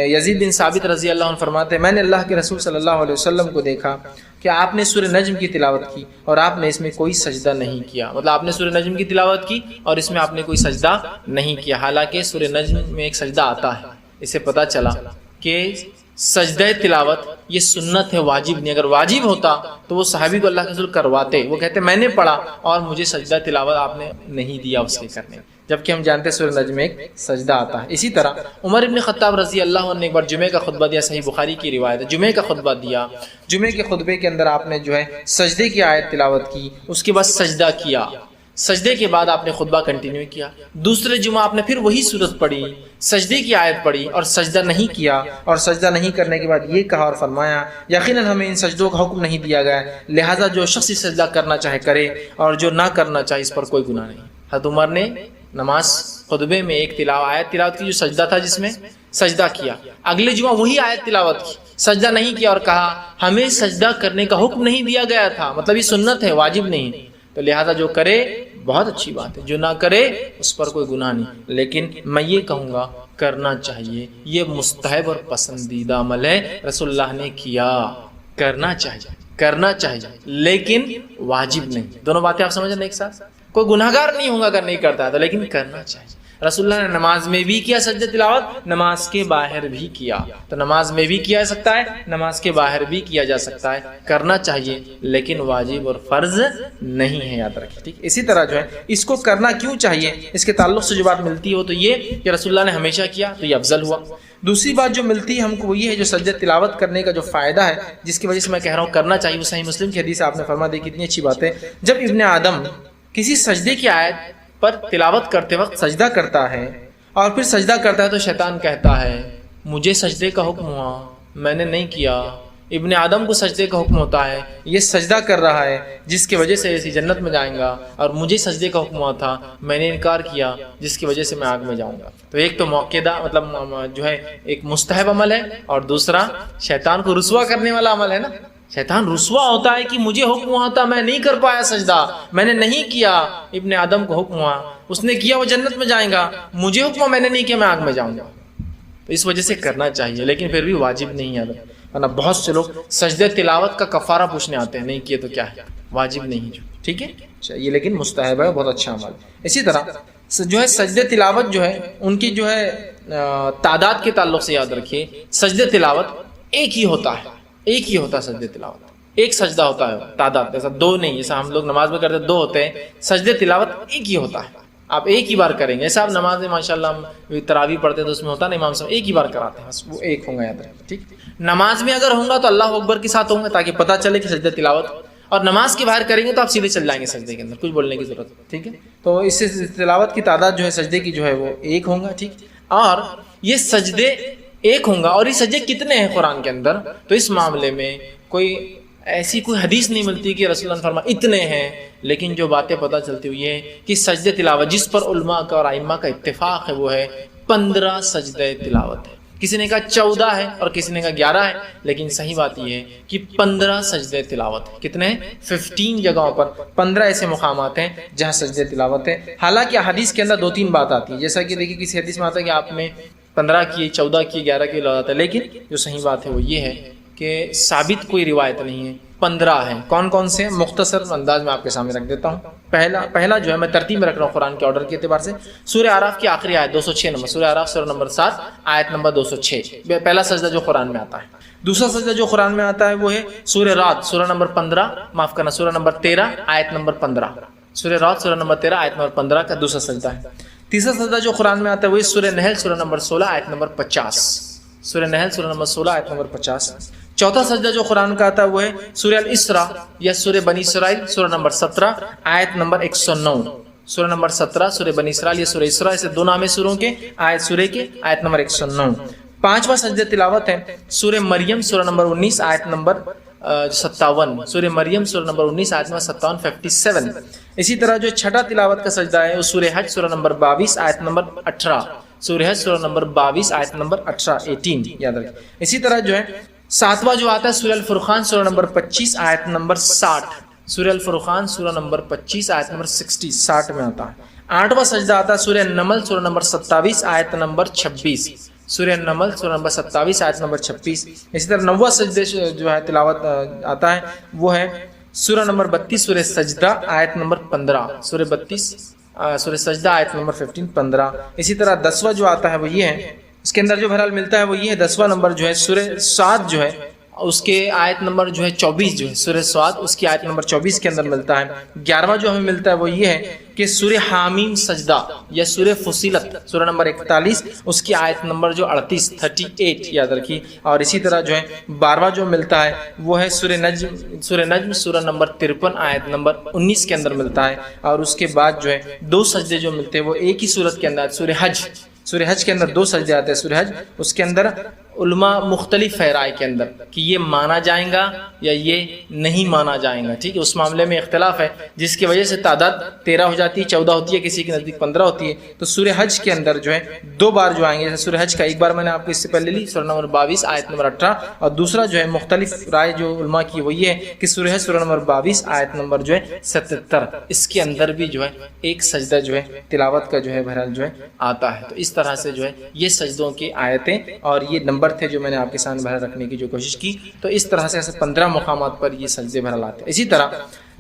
A: یزید بن ثابت رضی اللہ عنہ فرماتے ہیں، میں نے اللہ کے رسول صلی اللہ علیہ وسلم کو دیکھا کہ آپ نے سورہ نجم کی تلاوت کی اور آپ نے اس میں کوئی سجدہ نہیں کیا۔ مطلب آپ نے سورہ نجم کی تلاوت کی اور اس میں آپ نے کوئی سجدہ نہیں کیا، حالانکہ سورہ نجم میں ایک سجدہ آتا ہے۔ اسے پتہ چلا کہ سجدہ تلاوت یہ سنت ہے، واجب نہیں۔ اگر واجب ہوتا تو وہ صحابی کو اللہ کے رسول کرواتے، وہ کہتے میں نے پڑھا اور مجھے سجدہ تلاوت آپ نے نہیں دیا اس کے کرنے، جبکہ ہم جانتے ہیں سورہ نجم میں ایک سجدہ آتا ہے۔ اسی طرح عمر ابن خطاب رضی اللہ عنہ نے ایک بار جمعے کا خطبہ دیا، صحیح بخاری کی روایت ہے، جمعے کا خطبہ دیا، جمعے کے خطبے کے اندر آپ نے جو ہے سجدے کی آیت تلاوت کی، اس کے بعد سجدہ کیا، سجدے کے بعد آپ نے خطبہ کنٹینیو کیا، دوسرے جمعہ آپ نے پھر وہی صورت پڑھی، سجدے کی آیت پڑھی اور سجدہ نہیں کیا، اور سجدہ نہیں کرنے کے بعد یہ کہا اور فرمایا یقیناً ہمیں ان سجدوں کا حکم نہیں دیا گیا، لہٰذا جو شخص سجدہ کرنا چاہے کرے اور جو نہ کرنا چاہے اس پر کوئی گناہ نہیں۔ حضرت عمر نے نماز خطبے میں ایک آیت تلاوت کی جو سجدہ تھا، جس میں سجدہ کیا، اگلے جمعہ وہی آیت تلاوت کی، سجدہ نہیں کیا اور کہا ہمیں سجدہ کرنے کا حکم نہیں دیا گیا تھا، مطلب یہ سنت ہے، واجب نہیں، تو لہٰذا جو کرے بہت اچھی بات ہے، جو نہ کرے اس پر کوئی گناہ نہیں۔ لیکن میں یہ کہوں گا کرنا چاہیے، یہ مستحب اور پسندیدہ عمل ہے، رسول اللہ نے کیا، کرنا چاہیے لیکن واجب نہیں۔ دونوں باتیں آپ سمجھ رہے ہیں ایک ساتھ؟ کوئی گناہگار نہیں ہوگا اگر نہیں کرتا ہے تو، لیکن کرنا چاہیے۔ رسول اللہ نے نماز میں بھی کیا سجدہ تلاوت، نماز کے باہر بھی کیا، تو نماز میں بھی کیا جا سکتا ہے، نماز کے باہر بھی کیا جا سکتا ہے، کرنا چاہیے لیکن واجب اور فرض نہیں ہے، یاد رکھیں، ٹھیک۔ اسی طرح جو ہے اس کو کرنا کیوں چاہیے، اس کے تعلق سے جو بات ملتی ہو تو یہ کہ رسول اللہ نے ہمیشہ کیا تو یہ افضل ہوا۔ دوسری بات جو ملتی ہے ہم کو وہ یہ ہے، جو سجدہ تلاوت کرنے کا جو فائدہ ہے جس کی وجہ سے میں کہہ رہا ہوں کرنا چاہیے، وہ صحیح مسلم کی حدیث آپ نے فرما دی، کتنی اچھی بات ہے۔ جب ابن آدم کسی سجدے کی آیت پر تلاوت کرتے وقت سجدہ کرتا ہے اور پھر سجدہ کرتا ہے تو شیطان کہتا ہے مجھے سجدے کا حکم ہوا، میں نے نہیں کیا۔ ابن آدم کو سجدے کا حکم ہوتا ہے، یہ سجدہ کر رہا ہے جس کی وجہ سے اسی جنت میں جائیں گا، اور مجھے سجدے کا حکم ہوا تھا، میں نے انکار کیا جس کی وجہ سے میں آگ میں جاؤں گا۔ تو ایک تو موقعہ مطلب جو ہے ایک مستحب عمل ہے، اور دوسرا شیطان کو رسوا کرنے والا عمل ہے نا۔ شیطان رسوا ہوتا ہے کہ مجھے حکم ہوا تھا، میں نہیں کر پایا سجدہ، میں نے نہیں کیا، ابن آدم کو حکم ہوا، اس نے کیا، وہ جنت میں جائیں گا، مجھے حکم ہوا، میں نے نہیں کیا، میں آگ میں جاؤں گا۔ تو اس وجہ سے کرنا چاہیے، لیکن پھر بھی واجب نہیں ہے، ورنہ بہت سے لوگ سجدہ تلاوت کا کفارہ پوچھنے آتے ہیں، نہیں کیے تو کیا ہے، واجب نہیں، ٹھیک ہے، یہ لیکن مستحب ہے، بہت اچھا عمل۔ اسی طرح جو ہے سجدے تلاوت جو ہے ان کی جو ہے تعداد کے تعلق سے یاد رکھیے، سجدے تلاوت ایک ہی ہوتا ہے، ایک ہی ہوتا ہے سجدے تلاوت، ایک سجدہ ہوتا ہے، تعداد ایسا دو نہیں، جیسا ہم لوگ نماز میں کرتے ہیں دو ہوتے ہیں، سجدے تلاوت ایک ہی ہوتا ہے، آپ ایک ہی بار کریں گے. ایسا آپ نماز میں ماشاءاللہ ہم تراویح پڑھتے ہیں تو اس میں ہوتا ہے امام صاحب ایک ہی بار کراتے ہیں، بس وہ ایک ہوں گا یاد رکھیں. ٹھیک، نماز میں اگر ہوں گا تو اللہ اکبر کے ساتھ ہوں گے تاکہ پتہ چلے کہ سجدہ تلاوت، اور نماز کے باہر کریں گے تو آپ سیدھے چل جائیں گے سجدے کے اندر، کچھ بولنے کی ضرورت ہے. ٹھیک ہے، تو اس سے تلاوت کی تعداد جو ہے سجدے کی جو ہے وہ ایک ہوں گا. ٹھیک، اور یہ سجدے ایک ہوں گا، اور یہ سجدے کتنے ہیں قرآن کے اندر، تو اس معاملے میں کوئی ایسی کوئی حدیث نہیں ملتی کہ رسول اللہ نے فرمایا اتنے ہیں، لیکن جو باتیں پتہ چلتی ہوئی ہے کہ سجدے تلاوت جس پر علماء کا اور ائمہ کا اتفاق ہے وہ ہے 15 سجدے تلاوت ہے. کسی نے کہا 14 ہے اور کسی نے کہا 11 ہے، لیکن صحیح بات یہ ہے کہ 15 سجدے تلاوت ہے. کتنے ہیں؟ 15 جگہوں پر 15 ایسے مقامات ہیں جہاں سجدے تلاوت ہے. حالانکہ حدیث کے اندر 2-3 بات آتی ہے، جیسا کہ دیکھیے کسی حدیث میں آتا ہے کہ آپ نے 15 کیے، 14 کیے، 11 کیے لگاتا ہے، لیکن جو صحیح بات ہے وہ یہ ہے کہ ثابت کوئی روایت نہیں ہے. 15 ہیں. کون کون سے؟ مختصر انداز میں آپ کے سامنے رکھ دیتا ہوں. پہلا جو ہے میں ترتیب میں رکھ رہا ہوں قرآن کے آرڈر کے اعتبار سے، سورہ اعراف کی آخری آیت 206 نمبر، سورہ اعراف سورہ نمبر 7 آیت نمبر 206، پہلا سجدہ جو قرآن میں آتا ہے. دوسرا سجدہ جو قرآن میں آتا ہے وہ ہے سورہ رعد سورہ نمبر 15، معاف کرنا سورہ نمبر 13 آیت نمبر 15، سورہ رعد سورہ نمبر 13 آیت نمبر 15 کا دوسرا سجدہ ہے. تیسرا سجدہ جو قرآن میں آتا ہے وہ سورہ نحل سورہ نمبر 16 آیت نمبر 50، سورہ نحل سورہ نمبر 16 آیت نمبر 50. چوتھا سجدہ جو قرآن کا آتا ہے وہ ہے سورہ الاسراء یا سورہ بنی اسرائیل سورہ نمبر 17 آیت نمبر 109، سورہ نمبر 17 سورہ بنی اسرائیل یا سورہ اسراء، اسے دو نام سوروں کے سورہ کے آیت نمبر 109. پانچواں سجدہ تلاوت ہے سورہ مریم سورہ نمبر 19 آیت نمبر 57، سورہ مریم سورہ نمبر 19 آیت نمبر 57 57. اسی طرح جو چھٹا تلاوت کا سجدہ ہے وہ سورہ حج سورہ نمبر 22 آیت نمبر 18، سورہ حج سورہ نمبر 22 آیت نمبر 18 یاد رکھیں. اسی طرح جو ہے ساتواں جو آتا ہے سورہ الفرقان سورہ نمبر 25 آیت نمبر 60، سورہ الفرقان سورہ نمبر 25 آیت نمبر 60 میں آتا ہے. آٹھواں سجدہ آتا ہے سورہ نمل سورہ نمبر 27 آیت نمبر 26، سورہ نمل سورہ نمبر 27 آیت نمبر 26. اسی طرح نواں سجدے جو ہے تلاوت آتا ہے وہ ہے سورہ نمبر 32 سورہ سجدہ آیت نمبر 15، سورہ 32 سورہ سجدہ آیت نمبر 15. اسی طرح 10واں جو آتا ہے وہ یہ ہے، اس کے اندر جو بہرحال ملتا ہے وہ یہ ہے 10واں نمبر جو ہے سورہ سعد جو ہے اس کے آیت نمبر جو ہے 24 جو ہے سورہ سعد اس کی آیت نمبر 24 کے اندر ملتا ہے. 11واں جو ہمیں ملتا ہے وہ یہ ہے کہ سورہ حامیم سجدہ یا سورہ فصیلت سورہ نمبر 41 اس کی آیت نمبر جو 38 یاد رکھیے. اور اسی طرح جو ہے 12واں جو ملتا ہے وہ ہے سورہ نجم سورہ نمبر 53 آیت نمبر 19 کے اندر ملتا ہے. اور اس کے بعد جو ہے دو سجدے جو ملتے ہیں وہ ایک ہی صورت کے اندر، سورہ حج کے اندر دو سجدے آتے ہیں. سورہ حج اس کے اندر علماء مختلف ہے رائے کے اندر کہ یہ مانا جائیں گا یا یہ نہیں مانا جائیں گا. ٹھیک ہے، اس معاملے میں اختلاف ہے جس کی وجہ سے تعداد 13 ہو جاتی ہے، 14 ہوتی ہے، کسی کے نزدیک 15 ہوتی ہے. تو سورہ حج کے اندر جو ہے دو بار جو آئیں گے، جیسے سورہ حج کا ایک بار میں نے آپ کو اس سے پہلے لی سورہ نمبر 22 آیت نمبر 18، اور دوسرا جو ہے مختلف رائے جو علماء کی وہ یہ ہے کہ سورہ حج سورہ نمبر 22 آیت نمبر جو ہے 77، اس کے اندر بھی جو ہے ایک سجدہ جو ہے تلاوت کا جو ہے بہرحال جو ہے آتا ہے. تو اس طرح سے جو ہے یہ سجدوں کی آیتیں اور یہ نمبر تھے جو میں نے آپ کے سامنے بہرحال رکھنے کی جو کوشش کی. تو اس طرح سے ایسے 15 مقامات پر یہ سجدے بہرحال آتے ہیں. اسی طرح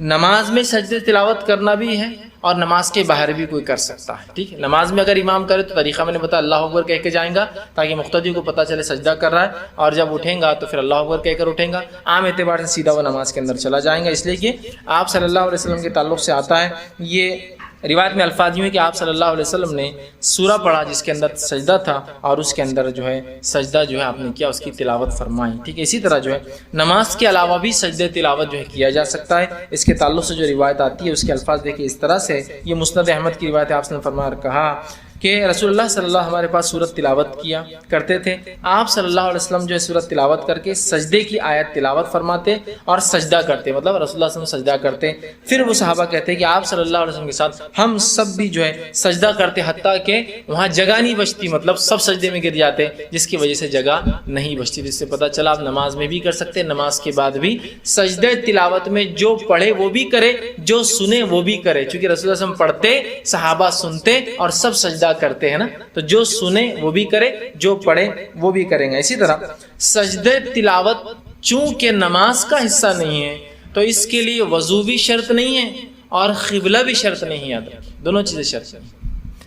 A: نماز میں سجدے تلاوت کرنا بھی ہے اور نماز کے باہر بھی کوئی کر سکتا ہے. ٹھیک ہے، نماز میں اگر امام کرے تو طریقہ میں نے بتایا اللہ اکبر کہہ کے جائیں گا تاکہ مقتدی کو پتہ چلے سجدہ کر رہا ہے، اور جب اٹھیں گا تو پھر اللہ اکبر کہہ کر اٹھیں گا. عام اعتبار سے سیدھا وہ نماز کے اندر چلا جائیں گا، اس لیے کہ آپ صلی اللہ علیہ وسلم کے تعلق سے آتا ہے. یہ روایت میں الفاظ یوں ہے کہ آپ صلی اللہ علیہ وسلم نے سورہ پڑھا جس کے اندر سجدہ تھا، اور اس کے اندر جو ہے سجدہ جو ہے آپ نے کیا، اس کی تلاوت فرمائی. ٹھیک ہے، اسی طرح جو ہے نماز کے علاوہ بھی سجدہ تلاوت جو ہے کیا جا سکتا ہے. اس کے تعلق سے جو روایت آتی ہے اس کے الفاظ دیکھیے اس طرح سے، یہ مسند احمد کی روایت ہے. آپ نے فرمایا کہا کہ رسول اللہ صلی اللہ ہمارے پاس سورت تلاوت کیا کرتے تھے. آپ صلی اللہ علیہ وسلم جو ہے سورت تلاوت کر کے سجدے کی آیت تلاوت فرماتے اور سجدہ کرتے، مطلب رسول اللہ صلی اللہ علیہ وسلم سجدہ کرتے. پھر وہ صحابہ کہتے کہ آپ صلی اللہ علیہ وسلم کے ساتھ ہم سب بھی جو ہے سجدہ کرتے، حتیٰ کہ وہاں جگہ نہیں بچتی، مطلب سب سجدے میں گر جاتے جس کی وجہ سے جگہ نہیں بچتی. جس سے پتہ چلا آپ نماز میں بھی کر سکتے، نماز کے بعد بھی سجدہ تلاوت میں جو پڑھے وہ بھی کرے، جو سنے وہ بھی کرے. چونکہ رسول اللہ صلی اللہ علیہ وسلم پڑھتے، صحابہ سنتے اور سب سجدہ کرتے ہیں نا، تو جو سنے وہ بھی کرے، جو پڑھے وہ بھی کریں گے. اسی طرح سجدے تلاوت چونکہ نماز کا حصہ نہیں ہے تو اس کے لیے وضو بھی شرط نہیں ہے اور قبلہ بھی شرط نہیں ہے. دونوں چیزیں شرط ہیں.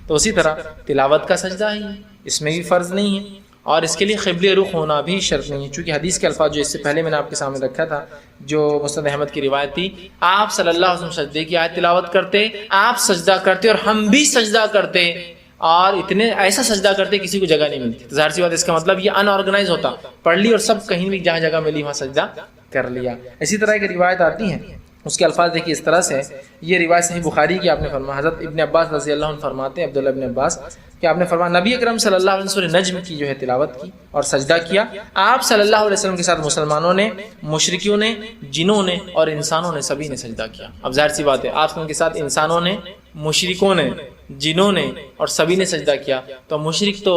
A: تو اسی طرح تلاوت کا سجدہ ہی اس میں بھی فرض نہیں ہے، اور اس کے لیے قبلہ رخ ہونا بھی شرط نہیں ہے، چونکہ حدیث کے الفاظ جو اس سے پہلے میں نے آپ کے سامنے رکھا تھا، جو مسند احمد کی روایت تھی، آپ صلی اللہ علیہ وسلم سجدے کی آیت تلاوت کرتے، آپ سجدہ کرتے اور ہم بھی سجدہ کرتے، اور اتنے ایسا سجدہ کرتے کسی کو جگہ نہیں ملتی، تو ظاہر سی بات اس کا مطلب یہ ان آرگنائز ہوتا، پڑھ لی اور سب کہیں بھی جہاں جگہ ملی وہاں سجدہ کر لیا۔ اسی طرح کی روایت آتی ہیں، اس کے الفاظ دیکھیے اس طرح سے، یہ روایت صحیح بخاری کی آپ نے فرمایا، حضرت ابن عباس رضی اللہ عنہ فرماتے ہیں، عبداللہ ابن عباس، کہ آپ نے فرمایا نبی اکرم صلی اللہ علیہ وسلم سورہ نجم کی جو ہے تلاوت کی اور سجدہ کیا، آپ صلی اللہ علیہ وسلم کے ساتھ مسلمانوں نے، مشرکیوں نے، جنوں نے اور انسانوں نے سبھی نے سجدہ کیا۔ اب ظاہر سی بات ہے آپ کے ساتھ انسانوں نے، مشرکوں نے، جنوں نے اور سبھی نے سجدہ کیا، تو مشرک تو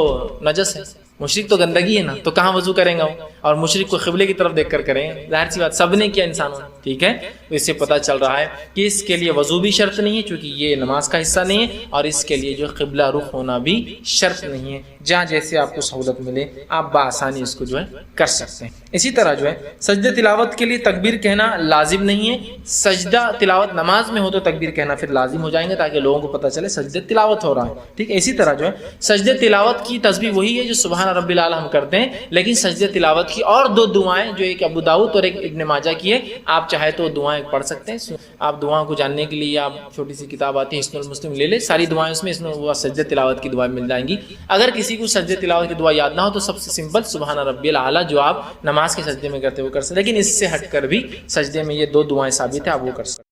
A: نجس ہے، مشرک تو گندگی ہے نا، تو کہاں وضو کریں گا، اور مشرک کو قبلے کی طرف دیکھ کر کریں، ظاہر سی بات سب نے کیا انسانوں نے، ٹھیک ہے۔ تو اس سے پتہ چل رہا ہے کہ اس کے لیے وضو بھی شرط نہیں ہے، چونکہ یہ نماز کا حصہ نہیں ہے، اور اس کے لیے جو قبلہ رخ ہونا بھی شرط نہیں ہے، جہاں جیسے آپ کو سہولت ملے آپ بآسانی اس کو جو ہے کر سکتے ہیں۔ اسی طرح جو ہے سجدہ تلاوت کے لیے تکبیر کہنا لازم نہیں ہے، سجدہ تلاوت نماز میں ہو تو تکبیر کہنا پھر لازم ہو جائیں گے تاکہ لوگوں کو پتہ چلے سجدہ تلاوت ہو رہا ہے، ٹھیک ہے۔ اسی طرح جو ہے سجدہ تلاوت کی تسبیح وہی ہے جو سبحان رب الاعلی ہم کرتے ہیں، لیکن سجدہ تلاوت کی اور دو دعائیں جو ایک ابو داؤد اور ایک ابن ماجہ کی ہے، آپ چاہے تو دعائیں پڑھ سکتے ہیں۔ آپ دعاؤں کو جاننے کے لیے آپ چھوٹی سی کتاب آتی ہے حصن المسلم لے لیں، ساری دعائیں اس میں وہ سجدہ تلاوت کی دعائیں مل جائیں گی۔ اگر کسی کو سجدہ تلاوت کی دعا یاد نہ ہو تو سب سے سمپل سبحان ربی الاعلی جو آپ نماز کے سجدے میں کرتے وہ کر سکتے، لیکن اس سے ہٹ کر بھی سجدے میں یہ دو دعائیں ثابت ہیں، آپ وہ کر سکتے۔